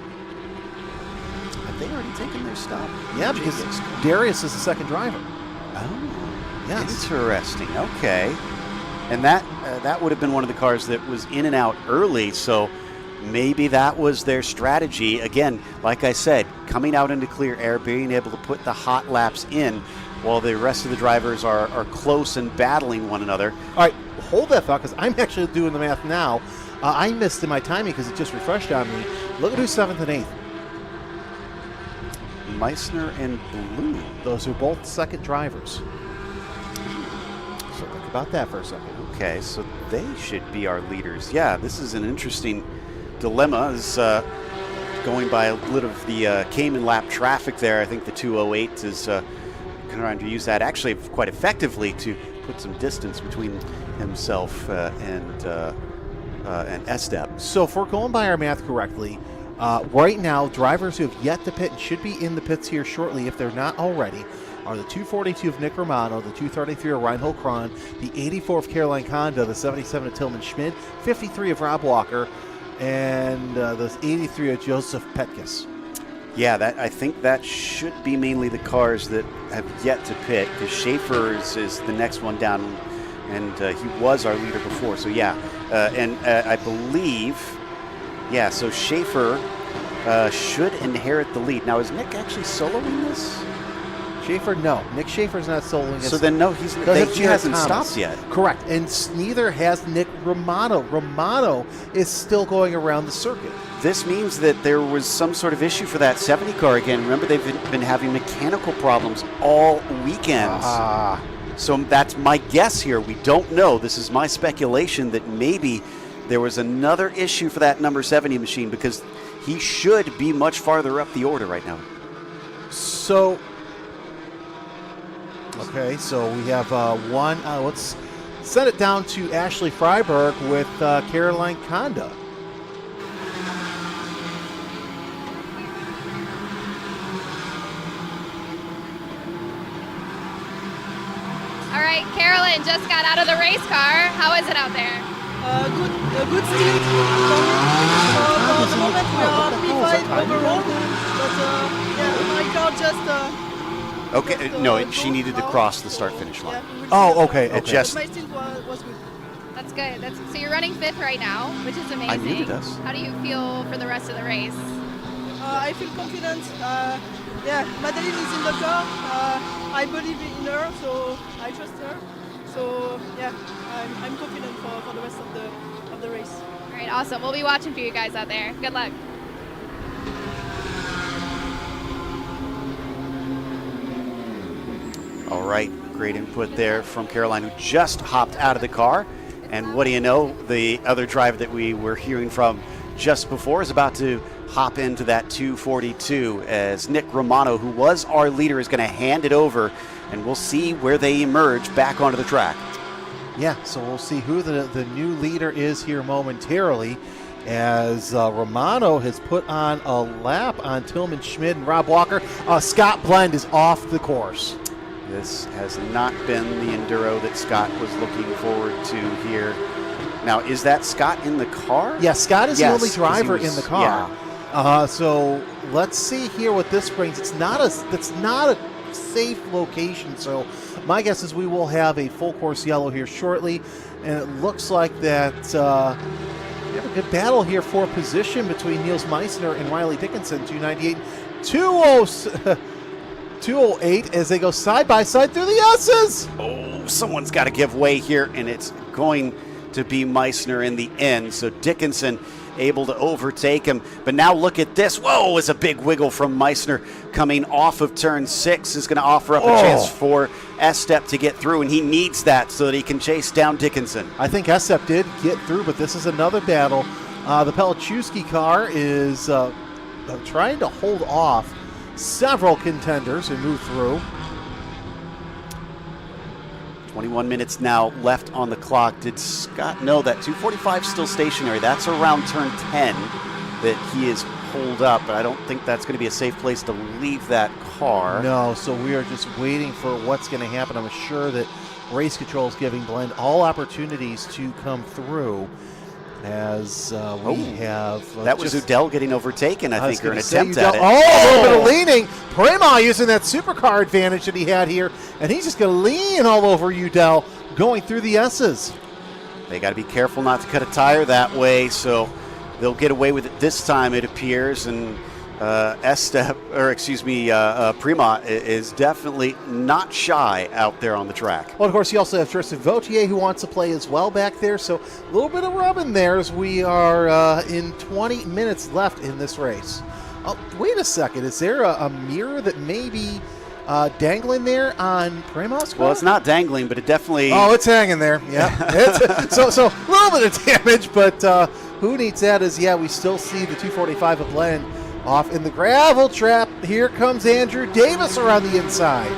Have they already taken their stop? Yeah, because Darius is the second driver. Oh, yes. Interesting. Okay. And that would have been one of the cars that was in and out early, so maybe that was their strategy. Again, like I said, coming out into clear air, being able to put the hot laps in while the rest of the drivers are close and battling one another. All right, hold that thought, because I'm actually doing the math now. I missed in my timing because it just refreshed on me. Look at who's 7th and 8th. Meissner and Blue. Those are both second drivers. So think about that for a second. Okay, so they should be our leaders. Yeah, this is an interesting dilemma. As going by a little of the Cayman lap traffic there. I think the 208 is trying to use that actually quite effectively to put some distance between himself and Estep. So if we're going by our math correctly, right now, drivers who have yet to pit and should be in the pits here shortly, if they're not already, are the 242 of Nick Romano, the 233 of Reinhold Kron, the 84 of Caroline Conda, the 77 of Tillman Schmid, 53 of Rob Walker, and the 83 of Joseph Petkis. Yeah, I think that should be mainly the cars that have yet to pit, because Schaefer's is the next one down, and he was our leader before. So yeah, and I believe, yeah, so Schaefer should inherit the lead. Now, is Nick actually soloing this? Schaefer, no. Nick Schaefer's not soloing it. So then, no, he hasn't stopped yet. Correct, and neither has Nick Romano. Romano is still going around the circuit. This means that there was some sort of issue for that 70 car again. Remember, they've been having mechanical problems all weekend. So that's my guess here. We don't know. This is my speculation that maybe there was another issue for that number 70 machine, because he should be much farther up the order right now. So, okay, so we have one. Let's send it down to Ashley Freiberg with Caroline Conda. All right, Carolyn just got out of the race car. How is it out there? Good stint for the moment we are P5 overall, but yeah, my car just Okay, no, she needed to cross the start-finish line. Oh, okay. It just, my stint was good. That's good. So you're running 5th right now, which is amazing. I knew it does. How do you feel for the rest of the race? I feel confident. Yeah, Madeline is in the car. I believe in her, so I trust her. So yeah, I'm confident for the rest of the race. All right, awesome. We'll be watching for you guys out there. Good luck. all right, great input there from Caroline, who just hopped out of the car. And what do you know, the other driver that we were hearing from just before is about to hop into that 242 as Nick Romano, who was our leader, is going to hand it over, and we'll see where they emerge back onto the track. Yeah, so we'll see who the new leader is here momentarily, as Romano has put on a lap on Tillman Schmid and Rob Walker. Scott Blend is off the course. This has not been the enduro that Scott was looking forward to here. Now, is that Scott in the car? Yeah, Scott is the only driver in the car. Yeah. So let's see here what this brings. It's not a safe location, so my guess is we will have a full course yellow here shortly, and it looks like that we have a good battle here for position between Niels Meissner and Riley Dickinson. 298, 208 as they go side by side through the S's. Oh, someone's got to give way here, and it's going to be Meissner in the end. So Dickinson able to overtake him. But now look at this. Whoa, it's a big wiggle from Meissner coming off of turn 6. Is going to offer up a chance for Estep to get through, and he needs that so that he can chase down Dickinson. I think Estep did get through, but this is another battle. The Pelichowski car is trying to hold off several contenders and move through. 21 minutes now left on the clock. Did Scott know that 245 still stationary? That's around turn 10 that he is pulled up, but I don't think that's going to be a safe place to leave that car. No, so we are just waiting for what's going to happen. I'm sure that Race Control is giving Blend all opportunities to come through, as we have... that was Udell getting overtaken, I think, or an attempt at it. Oh, a little bit of leaning. Prema using that supercar advantage that he had here, and he's just going to lean all over Udell going through the S's. They got to be careful not to cut a tire that way, so they'll get away with it this time, it appears, and Prema is definitely not shy out there on the track. Well, of course, you also have Tristan Vautier who wants to play as well back there, so a little bit of rubbing there as we are in 20 minutes left in this race. Oh, wait a second. Is there a mirror that may be dangling there on Prema's car? Well, it's not dangling, but it definitely... Oh, it's hanging there. Yeah. So a little bit of damage, but who needs that is, we still see the 245 of Blend Off in the gravel trap. Here comes Andrew Davis around the inside.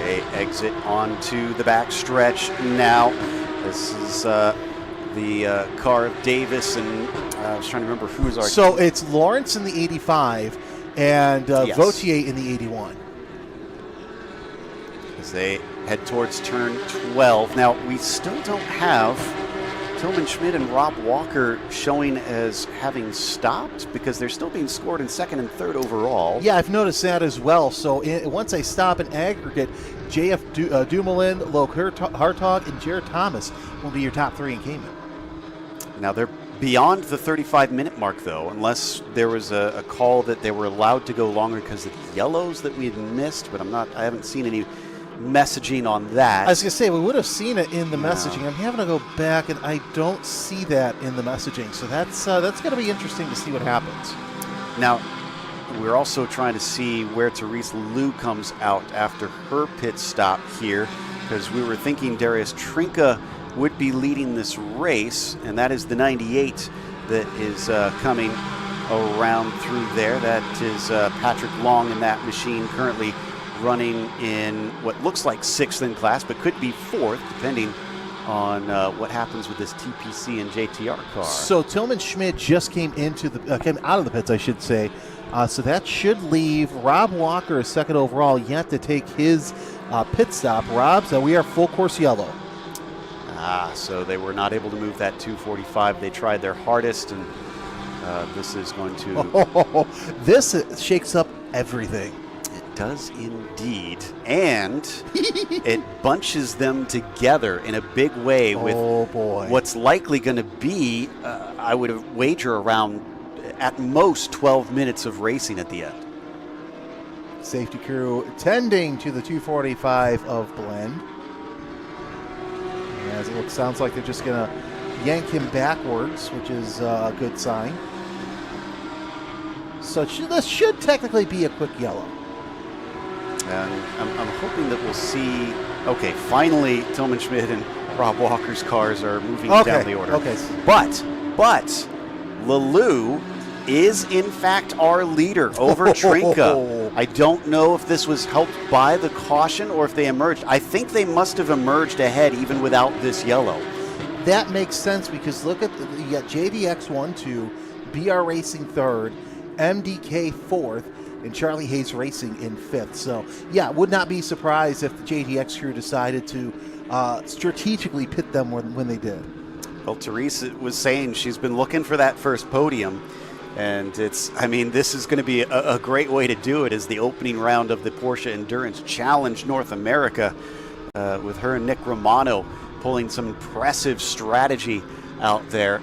They exit onto the back stretch now. This is the car of Davis, and I was trying to remember who's our... So it's Lawrence in the 85 and Yes. Vautier in the 81. As they head towards turn 12. Now, we still don't have Tillman Schmidt and Rob Walker showing as having stopped because they're still being scored in second and third overall. Yeah, I've noticed that as well. So once they stop in aggregate, J.F. Dumoulin, Loke Hartog, and Jared Thomas will be your top three in Cayman. Now, they're beyond the 35-minute mark, though, unless there was a call that they were allowed to go longer because of the yellows that we had missed, but I haven't seen any messaging on that. I was going to say, we would have seen it in the messaging. I'm having to go back, and I don't see that in the messaging. So that's going to be interesting to see what happens. Now, we're also trying to see where Therese Liu comes out after her pit stop here, because we were thinking Darius Trinka would be leading this race, and that is the 98 that is coming around through there. That is Patrick Long in that machine, currently running in what looks like sixth in class, but could be fourth, depending on what happens with this TPC and JTR car. So Tillman Schmidt just came out of the pits, I should say. So that should leave Rob Walker as second overall, yet to take his pit stop. Rob, so we are full course yellow. So they were not able to move that 245. They tried their hardest, and this is going to... This shakes up everything. It does indeed. And it bunches them together in a big way with what's likely going to be, I would wager, around at most 12 minutes of racing at the end. Safety crew tending to the 245 of Blend. As it sounds like they're just going to yank him backwards, which is a good sign. So this should technically be a quick yellow. And I'm hoping that we'll see... Okay, finally, Tillman Schmidt and Rob Walker's cars are moving down the order. Okay. But Lelou is, in fact, our leader over Trinka. I don't know if this was helped by the caution or if they emerged. I think they must have emerged ahead even without this yellow. That makes sense because look at you got JDX 1-2, BR Racing third, MDK fourth, and Charlie Hayes Racing in fifth. So, yeah, would not be surprised if the JDX crew decided to strategically pit them when they did. Well, Teresa was saying she's been looking for that first podium. And this is going to be a great way to do it as the opening round of the Porsche Endurance Challenge North America with her and Nick Romano pulling some impressive strategy out there.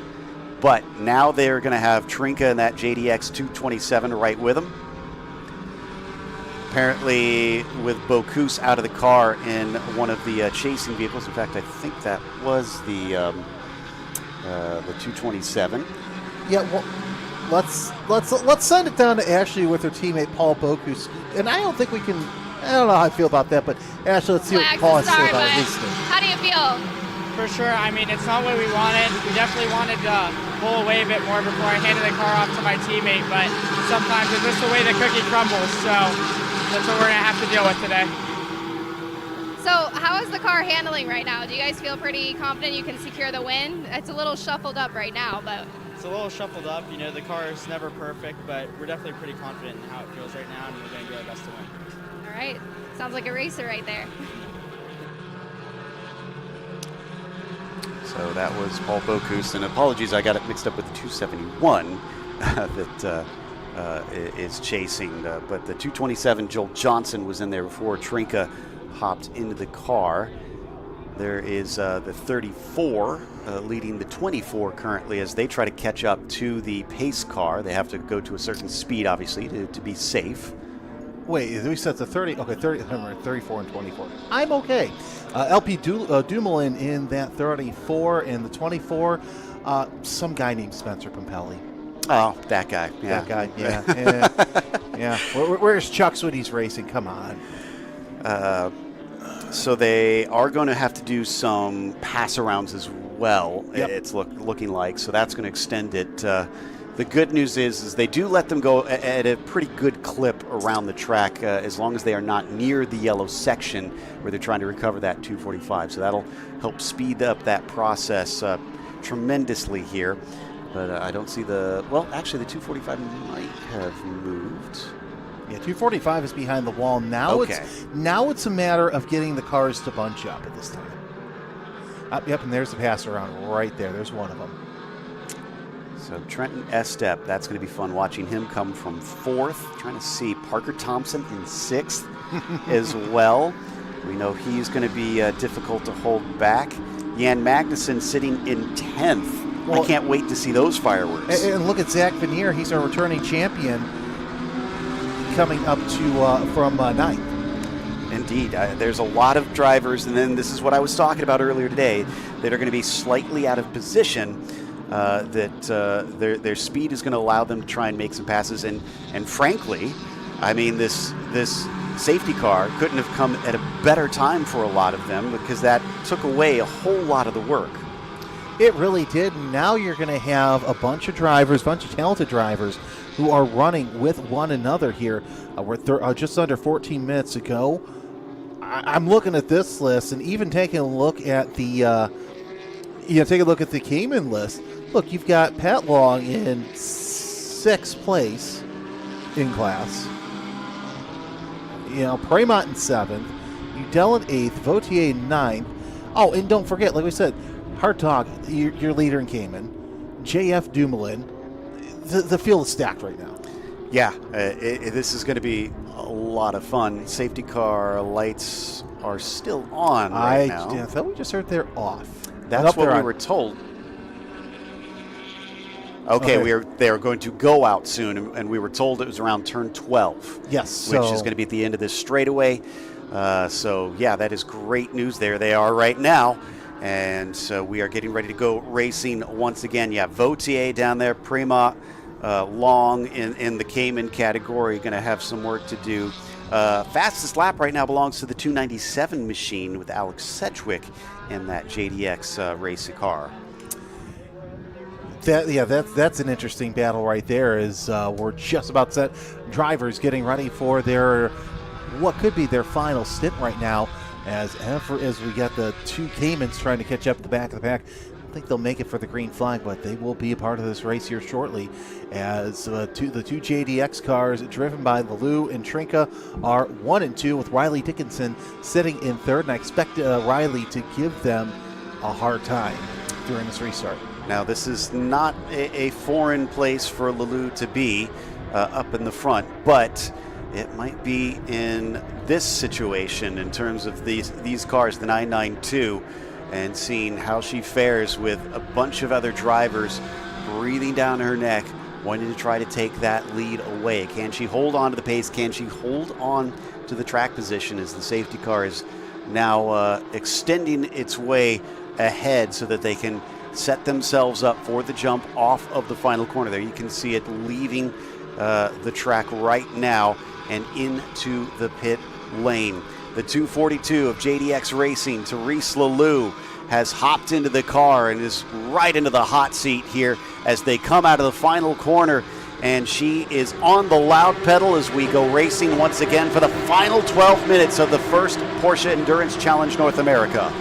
But now they're going to have Trinka and that JDX 227 right with them. Apparently with Bocuse out of the car in one of the chasing vehicles. In fact, I think that was the 227. Yeah, well, let's send it down to Ashley with her teammate Paul Bocuse. And I don't think we can. I don't know how I feel about that, but Ashley, let's see what Paul has to say about his thing. How do you feel? For sure. I mean, it's not what we wanted. We definitely wanted to pull away a bit more before I handed the car off to my teammate, but sometimes it's just the way the cookie crumbles. So that's what we're going to have to deal with today. So how is the car handling right now? Do you guys feel pretty confident you can secure the win? It's a little shuffled up right now, but... It's a little shuffled up. You know, the car is never perfect, but we're definitely pretty confident in how it feels right now, and we're going to do our best to win. All right. Sounds like a racer right there. So that was Paul Bocuse, and apologies, I got it mixed up with the 271 that is chasing, but the 227, Joel Johnson, was in there before Trinka hopped into the car. There is the 34 leading the 24 currently as they try to catch up to the pace car. They have to go to a certain speed, obviously, to be safe. Wait, we set the 30. Okay, 34 and 24. I'm okay. LP Dumoulin in that 34 and the 24. Some guy named Spencer Pompelli. Oh, that guy. Yeah. That guy, yeah. Yeah. Where's Chucks when he's racing? Come on. So they are going to have to do some pass-arounds as well, Yep. it's looking like. So that's going to extend it The good news is they do let them go at a pretty good clip around the track as long as they are not near the yellow section where they're trying to recover that 245. So that'll help speed up that process tremendously here. But I don't see actually the 245 might have moved. Yeah, 245 is behind the wall. Now it's a matter of getting the cars to bunch up at this time. Yep, and there's the pass around right there. There's one of them. So Trenton Estep, that's going to be fun watching him come from 4th. Trying to see Parker Thompson in 6th as well. We know he's going to be difficult to hold back. Jan Magnuson sitting in 10th. Well, I can't wait to see those fireworks. And look at Zach Vanier. He's our returning champion coming up to from 9th. Indeed. There's a lot of drivers, and then this is what I was talking about earlier today, that are going to be slightly out of position. Their speed is going to allow them to try and make some passes, and frankly, I mean this safety car couldn't have come at a better time for a lot of them because that took away a whole lot of the work. It really did. Now you're going to have a bunch of talented drivers who are running with one another here. We're just under 14 minutes to go. I'm looking at this list and even taking a look at the Cayman list. Look, you've got Pat Long in 6th place in class. Premont in 7th. Udell in 8th. Vautier in 9th. Oh, and don't forget, like we said, Hard Dog, your leader in Cayman. JF Dumoulin. The field is stacked right now. Yeah, this is going to be a lot of fun. Safety car lights are still on right now. I thought we just heard they're off. That's what we were told. Okay, they are going to go out soon, and we were told it was around turn 12. Yes. Which is going to be at the end of this straightaway. So, yeah, that is great news. There they are right now. And so we are getting ready to go racing once again. Yeah, Vautier down there, Prema, Long in the Cayman category, going to have some work to do. Fastest lap right now belongs to the 297 machine with Alex Sedgwick in that JDX racing car. That's an interesting battle right there. We're just about set. Drivers getting ready for what could be their final stint right now. As we got the 2 Caymans trying to catch up at the back of the pack. I don't think they'll make it for the green flag, but they will be a part of this race here shortly. As the two JDX cars driven by Lelou and Trinka are 1 and 2, with Riley Dickinson sitting in 3rd. And I expect Riley to give them a hard time during this restart. Now, this is not a foreign place for Lelou to be up in the front, but it might be in this situation in terms of these cars, the 992, and seeing how she fares with a bunch of other drivers breathing down her neck, wanting to try to take that lead away. Can she hold on to the pace? Can she hold on to the track position as the safety car is now extending its way ahead so that they can set themselves up for the jump off of the final corner there. You can see it leaving the track right now and into the pit lane. The 242 of JDX Racing, Therese Lelou, has hopped into the car and is right into the hot seat here as they come out of the final corner, and she is on the loud pedal as we go racing once again for the final 12 minutes of the first Porsche Endurance Challenge North America.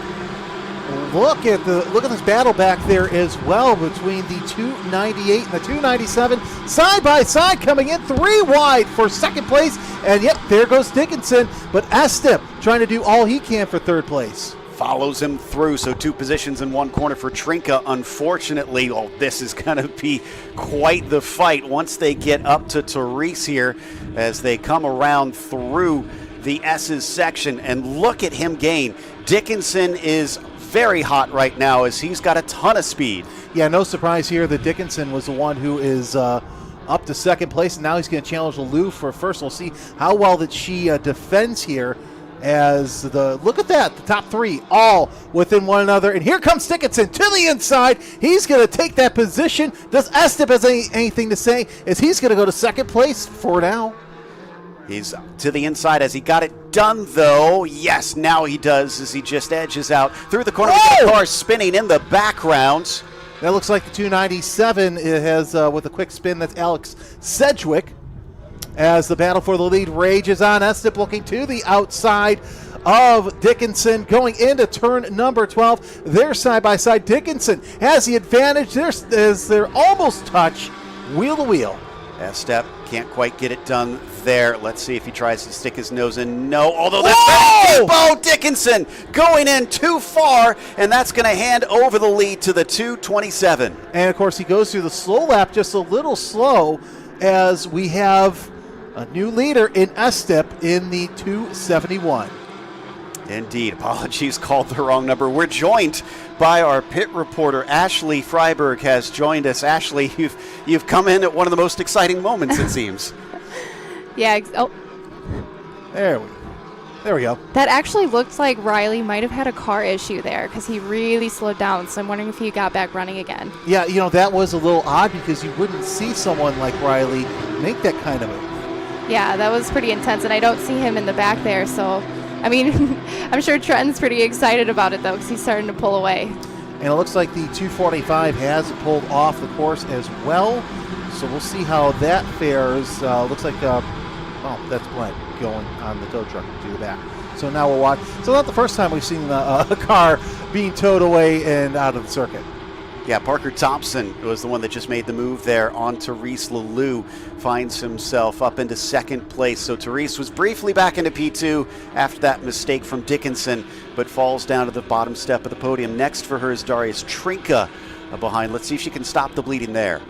Look at this battle back there as well between the 298 and the 297, side by side, coming in 3 wide for 2nd place, and yep, there goes Dickinson, but Estep trying to do all he can for 3rd place. Follows him through, so 2 positions in 1 corner for Trinka. Unfortunately, this is going to be quite the fight once they get up to Therese here as they come around through the S's section, and look at him gain. Dickinson is very hot right now as he's got a ton of speed. Yeah, no surprise here that Dickinson was the one who is up to 2nd place, and now he's going to challenge Lelou for 1st. We'll see how well that she defends here as look at that, the top 3 all within one another, and here comes Dickinson to the inside. He's going to take that position. Does Estep has anything to say as he's going to go to 2nd place for now? He's to the inside. Has he got it done, though? Yes, now he does as he just edges out through the corner. The car spinning in the background. That looks like the 297. It has, with a quick spin, that's Alex Sedgwick. As the battle for the lead rages on, Estep looking to the outside of Dickinson going into turn number 12. They're side by side. Dickinson has the advantage. They're almost touch wheel to wheel. Estep can't quite get it done there. Let's see if he tries to stick his nose in. No, although that's Bo Dickinson going in too far, and that's going to hand over the lead to the 227. And, of course, he goes through the slow lap just a little slow as we have a new leader in Estep in the 271. Indeed. Apologies, called the wrong number. We're joined by our pit reporter, Ashley Freiberg, has joined us. Ashley, you've come in at one of the most exciting moments, it seems. Yeah. There we go. That actually looked like Riley might have had a car issue there because he really slowed down. So I'm wondering if he got back running again. Yeah, that was a little odd because you wouldn't see someone like Riley make that kind of move. Yeah, that was pretty intense, and I don't see him in the back there, so... I mean, I'm sure Trenton's pretty excited about it, though, because he's starting to pull away. And it looks like the 245 has pulled off the course as well. So we'll see how that fares. Looks like, that's Glenn going on the tow truck to the back. So now we'll watch. So not the first time we've seen a car being towed away and out of the circuit. Yeah, Parker Thompson was the one that just made the move there on Therese Lelou. Finds himself up into second place. So Therese was briefly back into P2 after that mistake from Dickinson, but falls down to the bottom step of the podium. Next for her is Darius Trinka behind. Let's see if she can stop the bleeding there.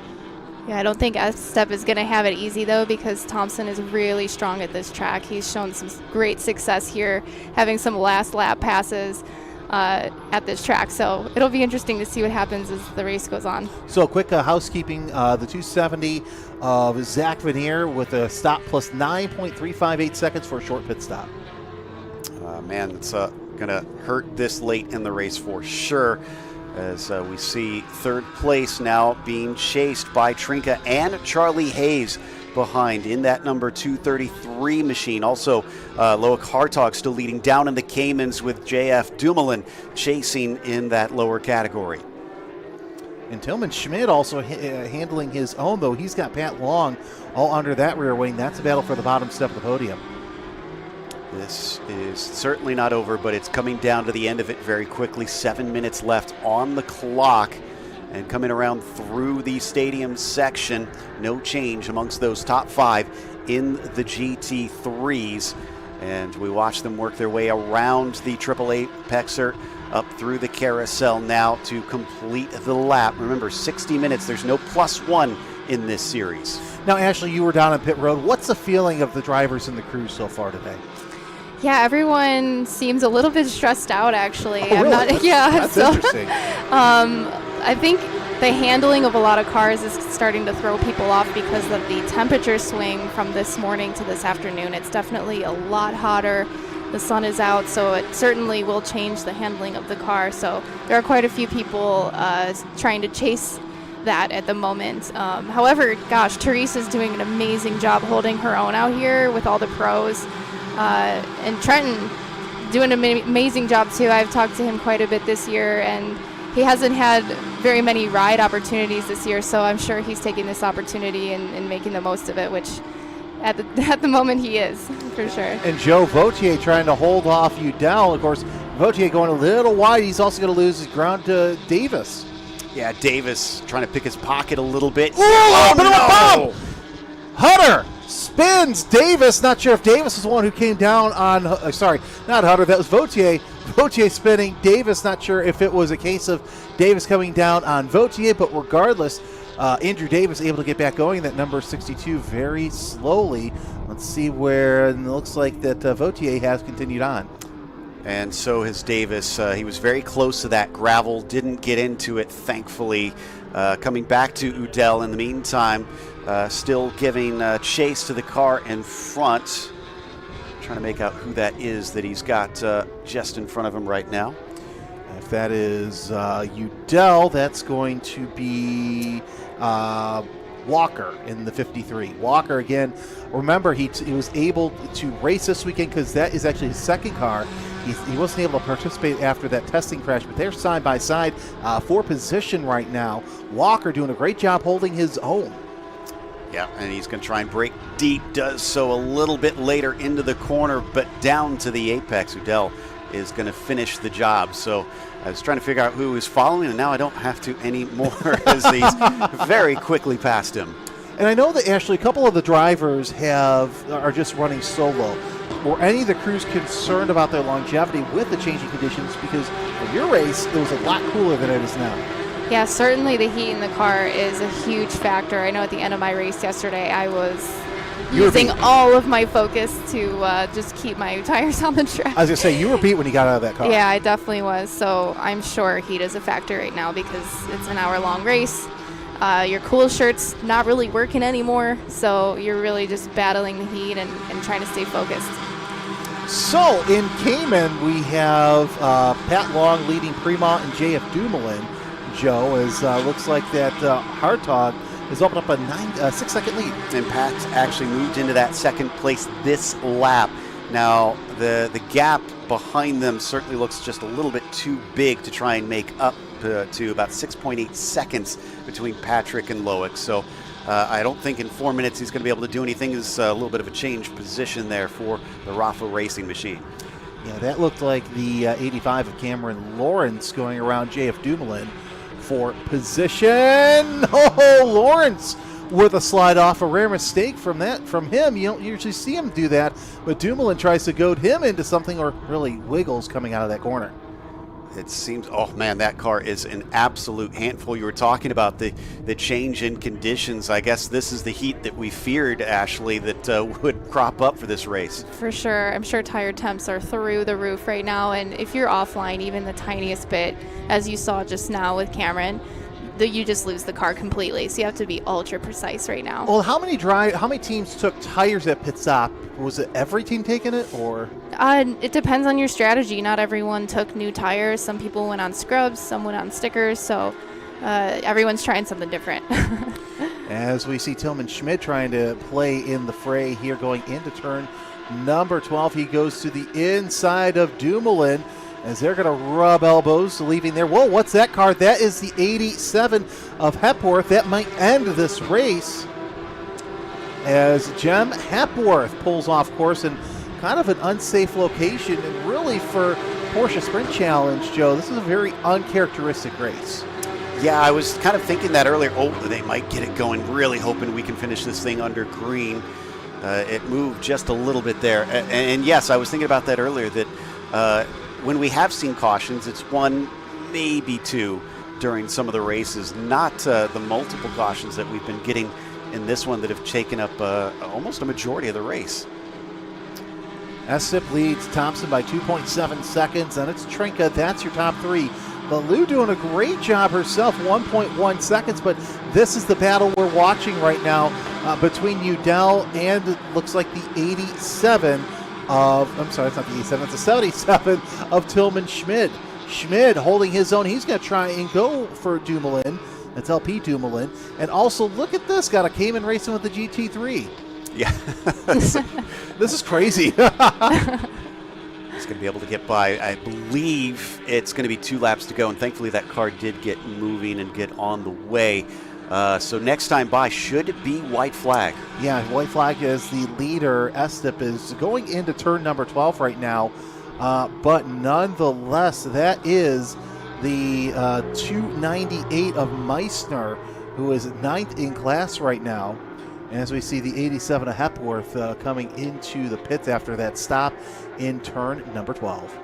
Yeah, I don't think Estep is going to have it easy, though, because Thompson is really strong at this track. He's shown some great success here, having some last lap passes at this track. So it'll be interesting to see what happens as the race goes on. So quick housekeeping, the 270 of Zach Vanier with a stop plus 9.358 seconds for a short pit stop. Man, it's going to hurt this late in the race for sure, as we see third place now being chased by Trinka and Charlie Hayes behind in that number 233 machine. Also, Loic Hartog still leading down in the Caymans with JF Dumoulin chasing in that lower category. And Tillman Schmidt also handling his own, though. He's got Pat Long all under that rear wing. That's a battle for the bottom step of the podium. This is certainly not over, but it's coming down to the end of it very quickly. 7 minutes left on the clock. And coming around through the stadium section, no change amongst those top five in the GT3s. And we watch them work their way around the Triple Apexer up through the carousel now to complete the lap. Remember, 60 minutes, there's no +1 in this series. Now, Ashley, you were down on pit road. What's the feeling of the drivers and the crew so far today? Yeah, everyone seems a little bit stressed out, actually. Oh, really? That's interesting. I think the handling of a lot of cars is starting to throw people off because of the temperature swing from this morning to this afternoon. It's definitely a lot hotter. The sun is out, so it certainly will change the handling of the car. So there are quite a few people trying to chase that at the moment. However, gosh, Therese is doing an amazing job holding her own out here with all the pros. And Trenton doing an amazing job too. I've talked to him quite a bit this year, and he hasn't had very many ride opportunities this year, so I'm sure he's taking this opportunity and making the most of it, which at the moment he is, for sure. And Joe Vautier trying to hold off Udell. Of course, Vautier going a little wide. He's also going to lose his ground to Davis. Yeah, Davis trying to pick his pocket a little bit. Ooh, no! Hutter spins Davis. Not sure if Davis is the one who came down on, sorry, not Hutter, that was Vautier. Vautier spinning Davis. Not sure if it was a case of Davis coming down on Vautier, but regardless, Andrew Davis able to get back going. That number 62 very slowly. Let's see where, and it looks like that Vautier has continued on. And so has Davis. He was very close to that gravel, didn't get into it, thankfully. Coming back to Udell in the meantime, still giving chase to the car in front. Trying to make out who that is that he's got just in front of him right now. If that is Udell, that's going to be Walker in the 53. Walker, again, remember, he was able to race this weekend because that is actually his second car. He wasn't able to participate after that testing crash, but they're side by side for position right now. Walker doing a great job holding his own. Yeah, and he's going to try and break deep, does so a little bit later into the corner, but down to the apex. Udell is going to finish the job. So I was trying to figure out who was following, and now I don't have to anymore as he's very quickly passed him. And I know that actually a couple of the drivers are just running solo. Were any of the crews concerned about their longevity with the changing conditions? Because for your race, it was a lot cooler than it is now. Yeah, certainly the heat in the car is a huge factor. I know at the end of my race yesterday, I was using all of my focus to just keep my tires on the track. I was going to say, you were beat when you got out of that car. Yeah, I definitely was. So I'm sure heat is a factor right now because it's an hour-long race. Your cool shirt's not really working anymore, so you're really just battling the heat and trying to stay focused. So in Cayman, we have Pat Long leading Premont and JF Dumoulin. Joe, as looks like that Hartog has opened up a 6-second lead. And Pat's actually moved into that second place this lap. Now, the gap behind them certainly looks just a little bit too big to try and make up to about 6.8 seconds between Patrick and Loic. So I don't think in 4 minutes he's going to be able to do anything. It's a little bit of a change position there for the Rafa Racing machine. Yeah, that looked like the 85 of Cameron Lawrence going around JF Dumoulin for position. Oh, Lawrence with a slide off, a rare mistake from him. You don't usually see him do that, but Dumoulin tries to goad him into something, or really wiggles coming out of that corner. It seems, oh man, that car is an absolute handful. You were talking about the change in conditions. I guess this is the heat that we feared, Ashley, that would crop up for this race. For sure. I'm sure tire temps are through the roof right now, and if you're offline even the tiniest bit, as you saw just now with Cameron, you just lose the car completely. So you have to be ultra precise right now. Well, how many teams took tires at pit stop? Was it every team taking it, or? It depends on your strategy. Not everyone took new tires. Some people went on scrubs, some went on stickers. So everyone's trying something different. As we see Tillman Schmid trying to play in the fray here, going into turn number 12. He goes to the inside of Dumoulin, as they're going to rub elbows, leaving there. Whoa, what's that car? That is the 87 of Hepworth. That might end this race, as Jem Hepworth pulls off course in kind of an unsafe location. And really, for Porsche Sprint Challenge, Joe, this is a very uncharacteristic race. Yeah, I was kind of thinking that earlier. Oh, they might get it going. Really hoping we can finish this thing under green. It moved just a little bit there. And yes, I was thinking about that earlier, that when we have seen cautions, it's one, maybe two during some of the races, not the multiple cautions that we've been getting in this one that have taken up almost a majority of the race. Essip leads Thompson by 2.7 seconds, and it's Trinka. That's your top three. But Lou doing a great job herself, 1.1 seconds, but this is the battle we're watching right now between Udell and it looks like the 87 of, I'm sorry, it's not the 87, it's the 77 of Tillman Schmid. Schmid holding his own. He's going to try and go for Dumoulin. That's LP Dumoulin. And also, look at this, got a Cayman racing with the GT3. Yeah. This is crazy. He's going to be able to get by. I believe it's going to be 2 laps to go, and thankfully that car did get moving and get on the way. So next time by should be white flag. Yeah, white flag is the leader. Estep is going into turn number 12 right now. But nonetheless, that is the 298 of Meissner, who is 9th in class right now. And as we see the 87 of Hepworth coming into the pits after that stop in turn number 12.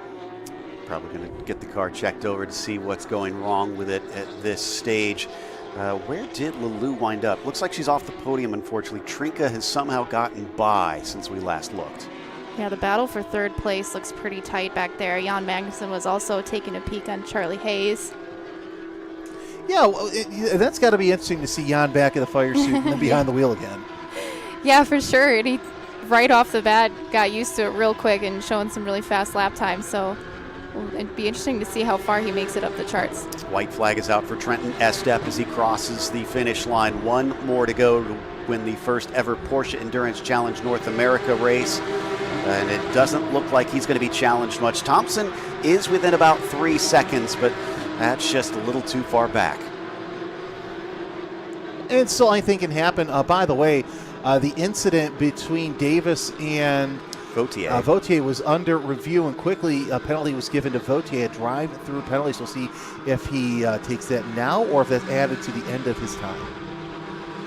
Probably going to get the car checked over to see what's going wrong with it at this stage. Where did Lelou wind up? Looks like she's off the podium, unfortunately. Trinka has somehow gotten by since we last looked. Yeah, the battle for third place looks pretty tight back there. Jan Magnussen was also taking a peek on Charlie Hayes. Yeah, well, that's got to be interesting to see Jan back in the fire suit and then behind the wheel again. Yeah, for sure. And he, right off the bat, got used to it real quick and showing some really fast lap times. So well, it'd be interesting to see how far he makes it up the charts. White flag is out for Trenton Estep as he crosses the finish line. One more to go to win the first ever Porsche Endurance Challenge North America race. And it doesn't look like he's going to be challenged much. Thompson is within about 3 seconds, but that's just a little too far back. And still anything can happen. By the way, the incident between Davis and Vautier was under review, and quickly a penalty was given to Vautier, a drive-through penalty. So we'll see if he takes that now or if that's added to the end of his time.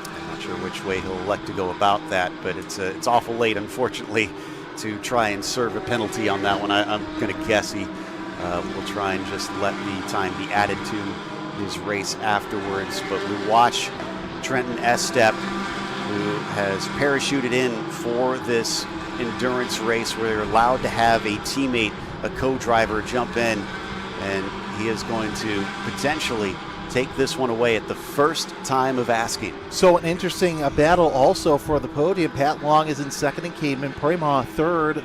I'm not sure which way he'll elect to go about that, but it's awful late, unfortunately, to try and serve a penalty on that one. I'm going to guess he will try and just let the time be added to his race afterwards. But we watch Trenton Estep, who has parachuted in for this endurance race where they're allowed to have a teammate, a co-driver, jump in, and he is going to potentially take this one away at the first time of asking. So an interesting battle also for the podium. Pat Long is in second and Cademan Prema third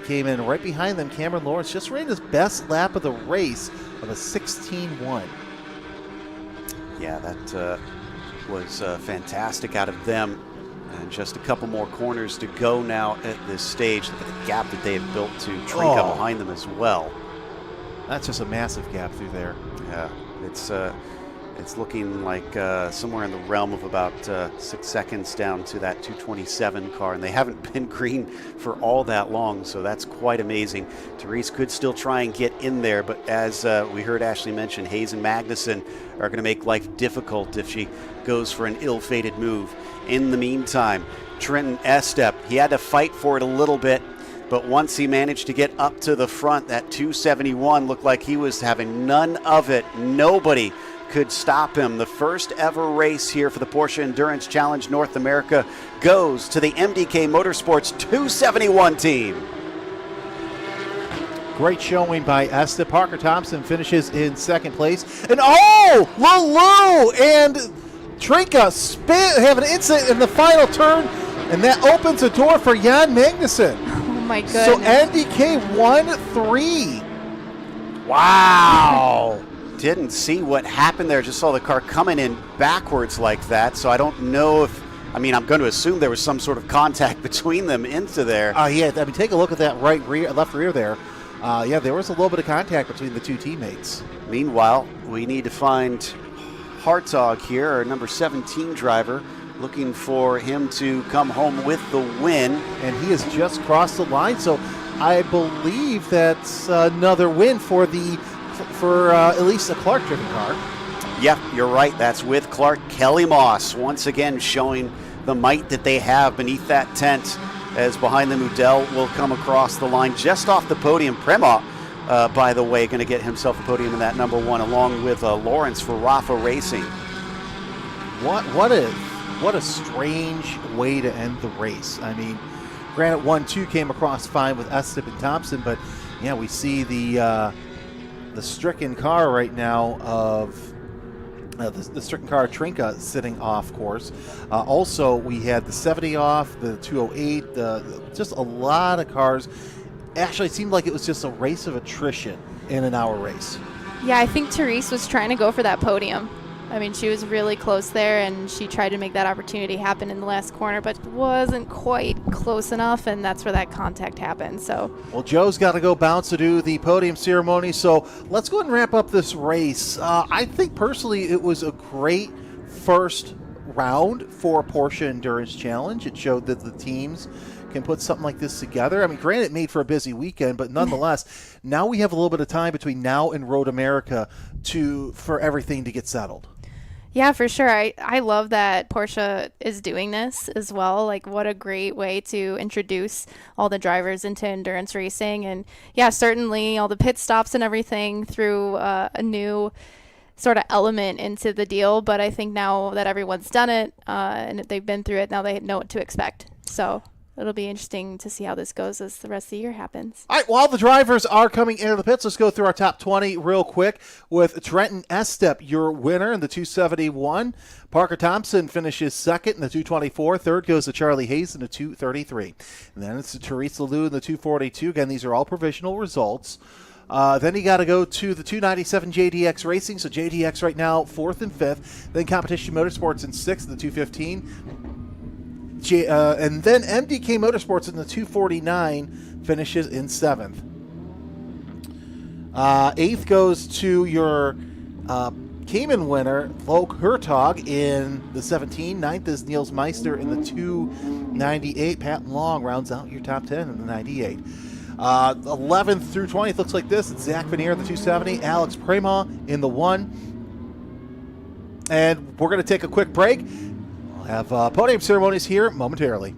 came in right behind them. Cameron Lawrence just ran his best lap of the race of a 16-1. Yeah, that was fantastic out of them. And just a couple more corners to go now at this stage. Look at the gap that they have built to Trinka behind them as well. That's just a massive gap through there. Yeah, it's looking like somewhere in the realm of about 6 seconds down to that 227 car, and they haven't been green for all that long, so that's quite amazing. Therese could still try and get in there, but as we heard Ashley mention, Hayes and Magnuson are going to make life difficult if she goes for an ill-fated move. In the meantime, Trenton Estep, he had to fight for it a little bit, but once he managed to get up to the front, that 271 looked like he was having none of it. Nobody could stop him. The first ever race here for the Porsche Endurance Challenge North America goes to the MDK Motorsports 271 team. Great showing by Estep. Parker Thompson finishes in second place. And Lulu and Trinka have an incident in the final turn, and that opens a door for Jan Magnuson. Oh my goodness. So NDK 1-3. Wow. Didn't see what happened there. Just saw the car coming in backwards like that. So I don't know if, I'm going to assume there was some sort of contact between them into there. Yeah, take a look at that left rear there. There was a little bit of contact between the two teammates. Meanwhile, we need to find Hartog here, our number 17 driver, looking for him to come home with the win. And he has just crossed the line, so I believe that's another win for at least a Clark-driven car. Yeah, you're right. That's with Clark. Kelly Moss once again showing the might that they have beneath that tent, as behind them Udell will come across the line just off the podium. Prema, by the way, going to get himself a podium in that number one, along with Lawrence for Rafa Racing. What a strange way to end the race. Granted, 1-2 came across fine with Estep and Thompson, but yeah, we see the stricken car right now of the stricken car Trinka sitting off course. Also, we had the 70 off, the 208, just a lot of cars. Actually, it seemed like it was just a race of attrition in an hour race. Yeah, I think Therese was trying to go for that podium. She was really close there, and she tried to make that opportunity happen in the last corner, but wasn't quite close enough, and that's where that contact happened. So, well, Joe's got to go bounce to do the podium ceremony, so let's go ahead and wrap up this race. I think personally it was a great first round for Porsche Endurance Challenge. It showed that the teams can put something like this together. Granted, it made for a busy weekend, but nonetheless, now we have a little bit of time between now and Road America for everything to get settled. Yeah, for sure. I love that Porsche is doing this as well. What a great way to introduce all the drivers into endurance racing. And yeah, certainly all the pit stops and everything threw a new sort of element into the deal. But I think now that everyone's done it and they've been through it, now they know what to expect. So it'll be interesting to see how this goes as the rest of the year happens. All right, while the drivers are coming into the pits, let's go through our top 20 real quick with Trenton Estep, your winner in the 271. Parker Thompson finishes second in the 224. Third goes to Charlie Hayes in the 233. And then it's to Teresa Liu in the 242. Again, these are all provisional results. Then you got to go to the 297 JDX Racing. So JDX right now, 4th and 5th. Then Competition Motorsports in 6th, the 215. And then MDK Motorsports in the 249 finishes in 7th. 8th goes to your Cayman winner, Volk Hertog, in the 17. 9th is Niels Meister in the 298. Pat Long rounds out your top 10 in the 98. 11th through 20th looks like this. It's Zach Veneer in the 270, Alex Prema in the 1. And we're going to take a quick break. We'll have podium ceremonies here momentarily.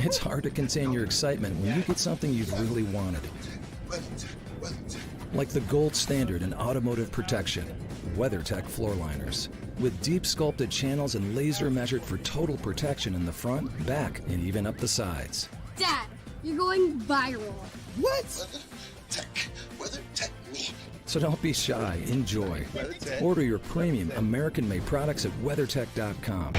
It's hard to contain your excitement when you get something you've really wanted. Like the gold standard in automotive protection, WeatherTech floor liners. With deep sculpted channels and laser measured for total protection in the front, back, and even up the sides. Dad, you're going viral. What? WeatherTech me. So don't be shy, enjoy. Order your premium American-made products at WeatherTech.com.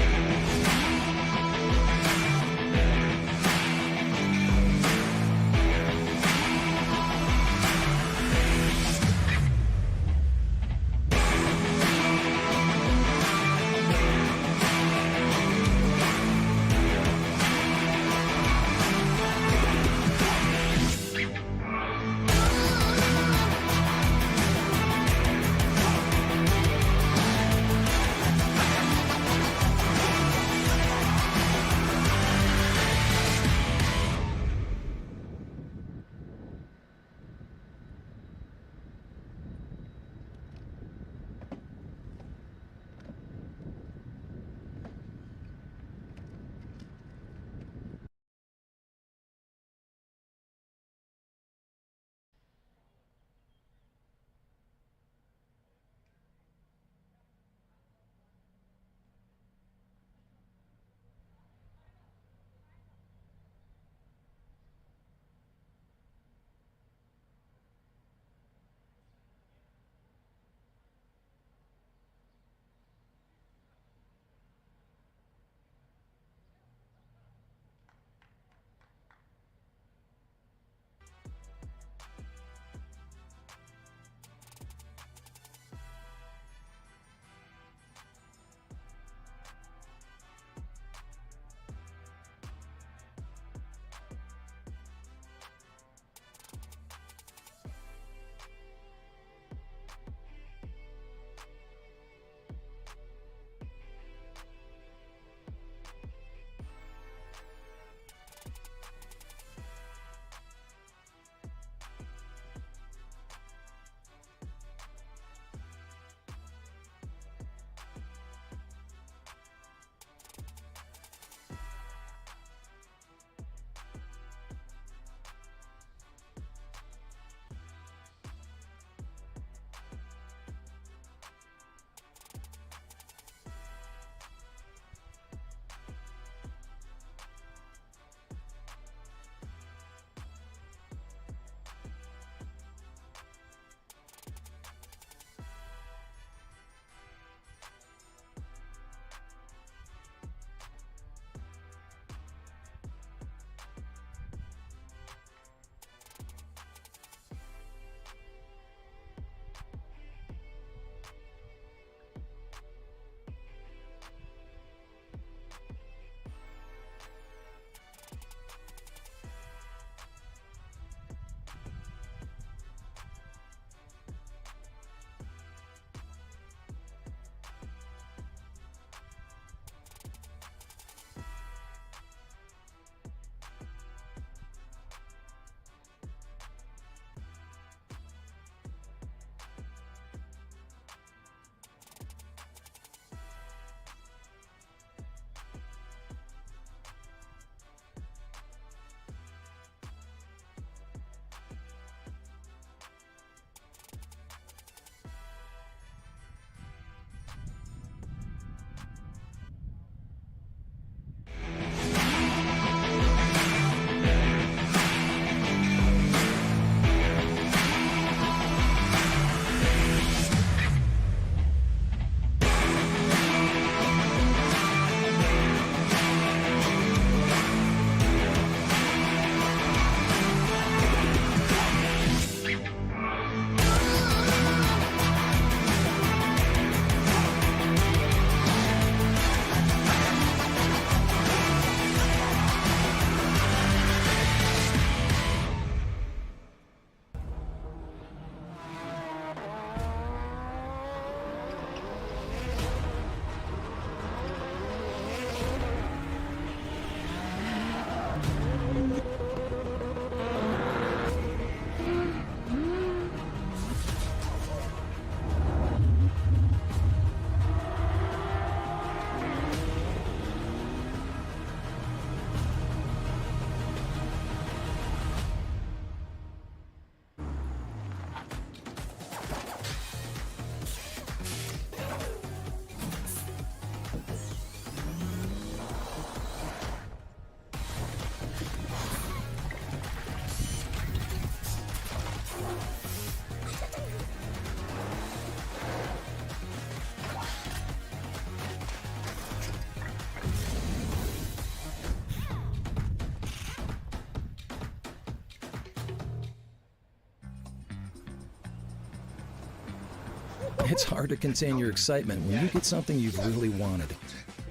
It's hard to contain your excitement when you get something you've really wanted.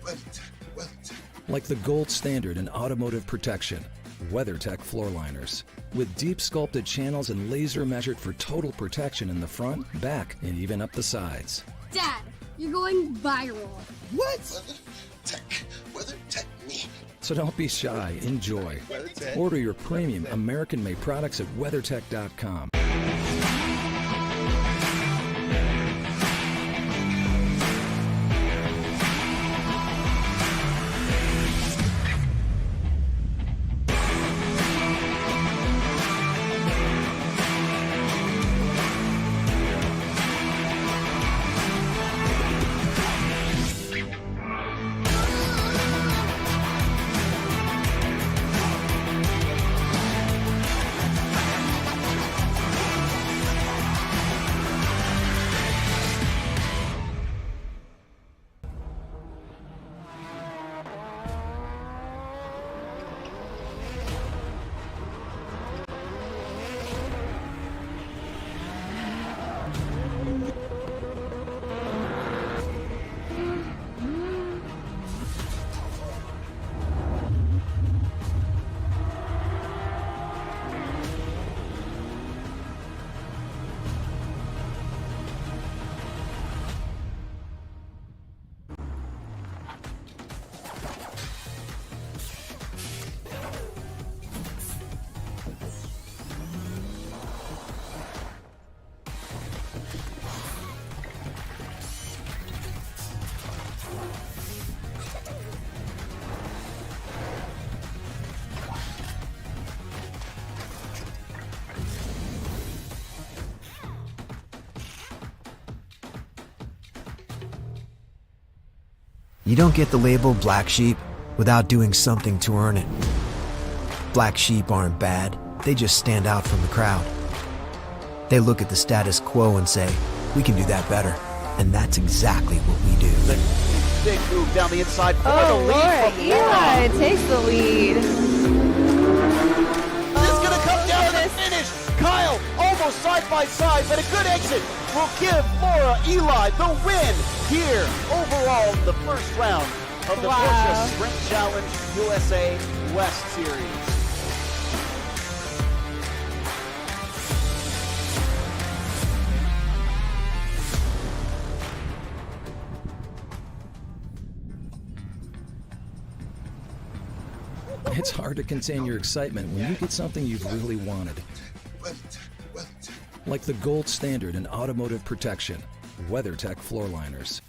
WeatherTech. Like the gold standard in automotive protection, WeatherTech floor liners. With deep sculpted channels and laser measured for total protection in the front, back, and even up the sides. Dad, you're going viral. WeatherTech me. So don't be shy, enjoy. Order your premium American-made products at WeatherTech.com. You don't get the label black sheep without doing something to earn it. Black sheep aren't bad, they just stand out from the crowd. They look at the status quo and say, we can do that better. And that's exactly what we do. Big move down the inside for Oh, the lead from Eli takes the lead. It's going to come down to the finish. Kyle almost side by side, but a good exit will give Laura Eli the win here overall in the first round of the Porsche Sprint Challenge USA West Series. It's hard to contain your excitement when you get something you've really wanted. WeatherTech. Like the gold standard in automotive protection, WeatherTech floor liners.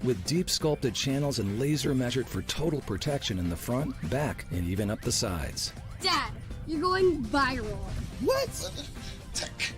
With deep sculpted channels and laser measured for total protection in the front, back, and even up the sides. Dad, you're going viral. WeatherTech.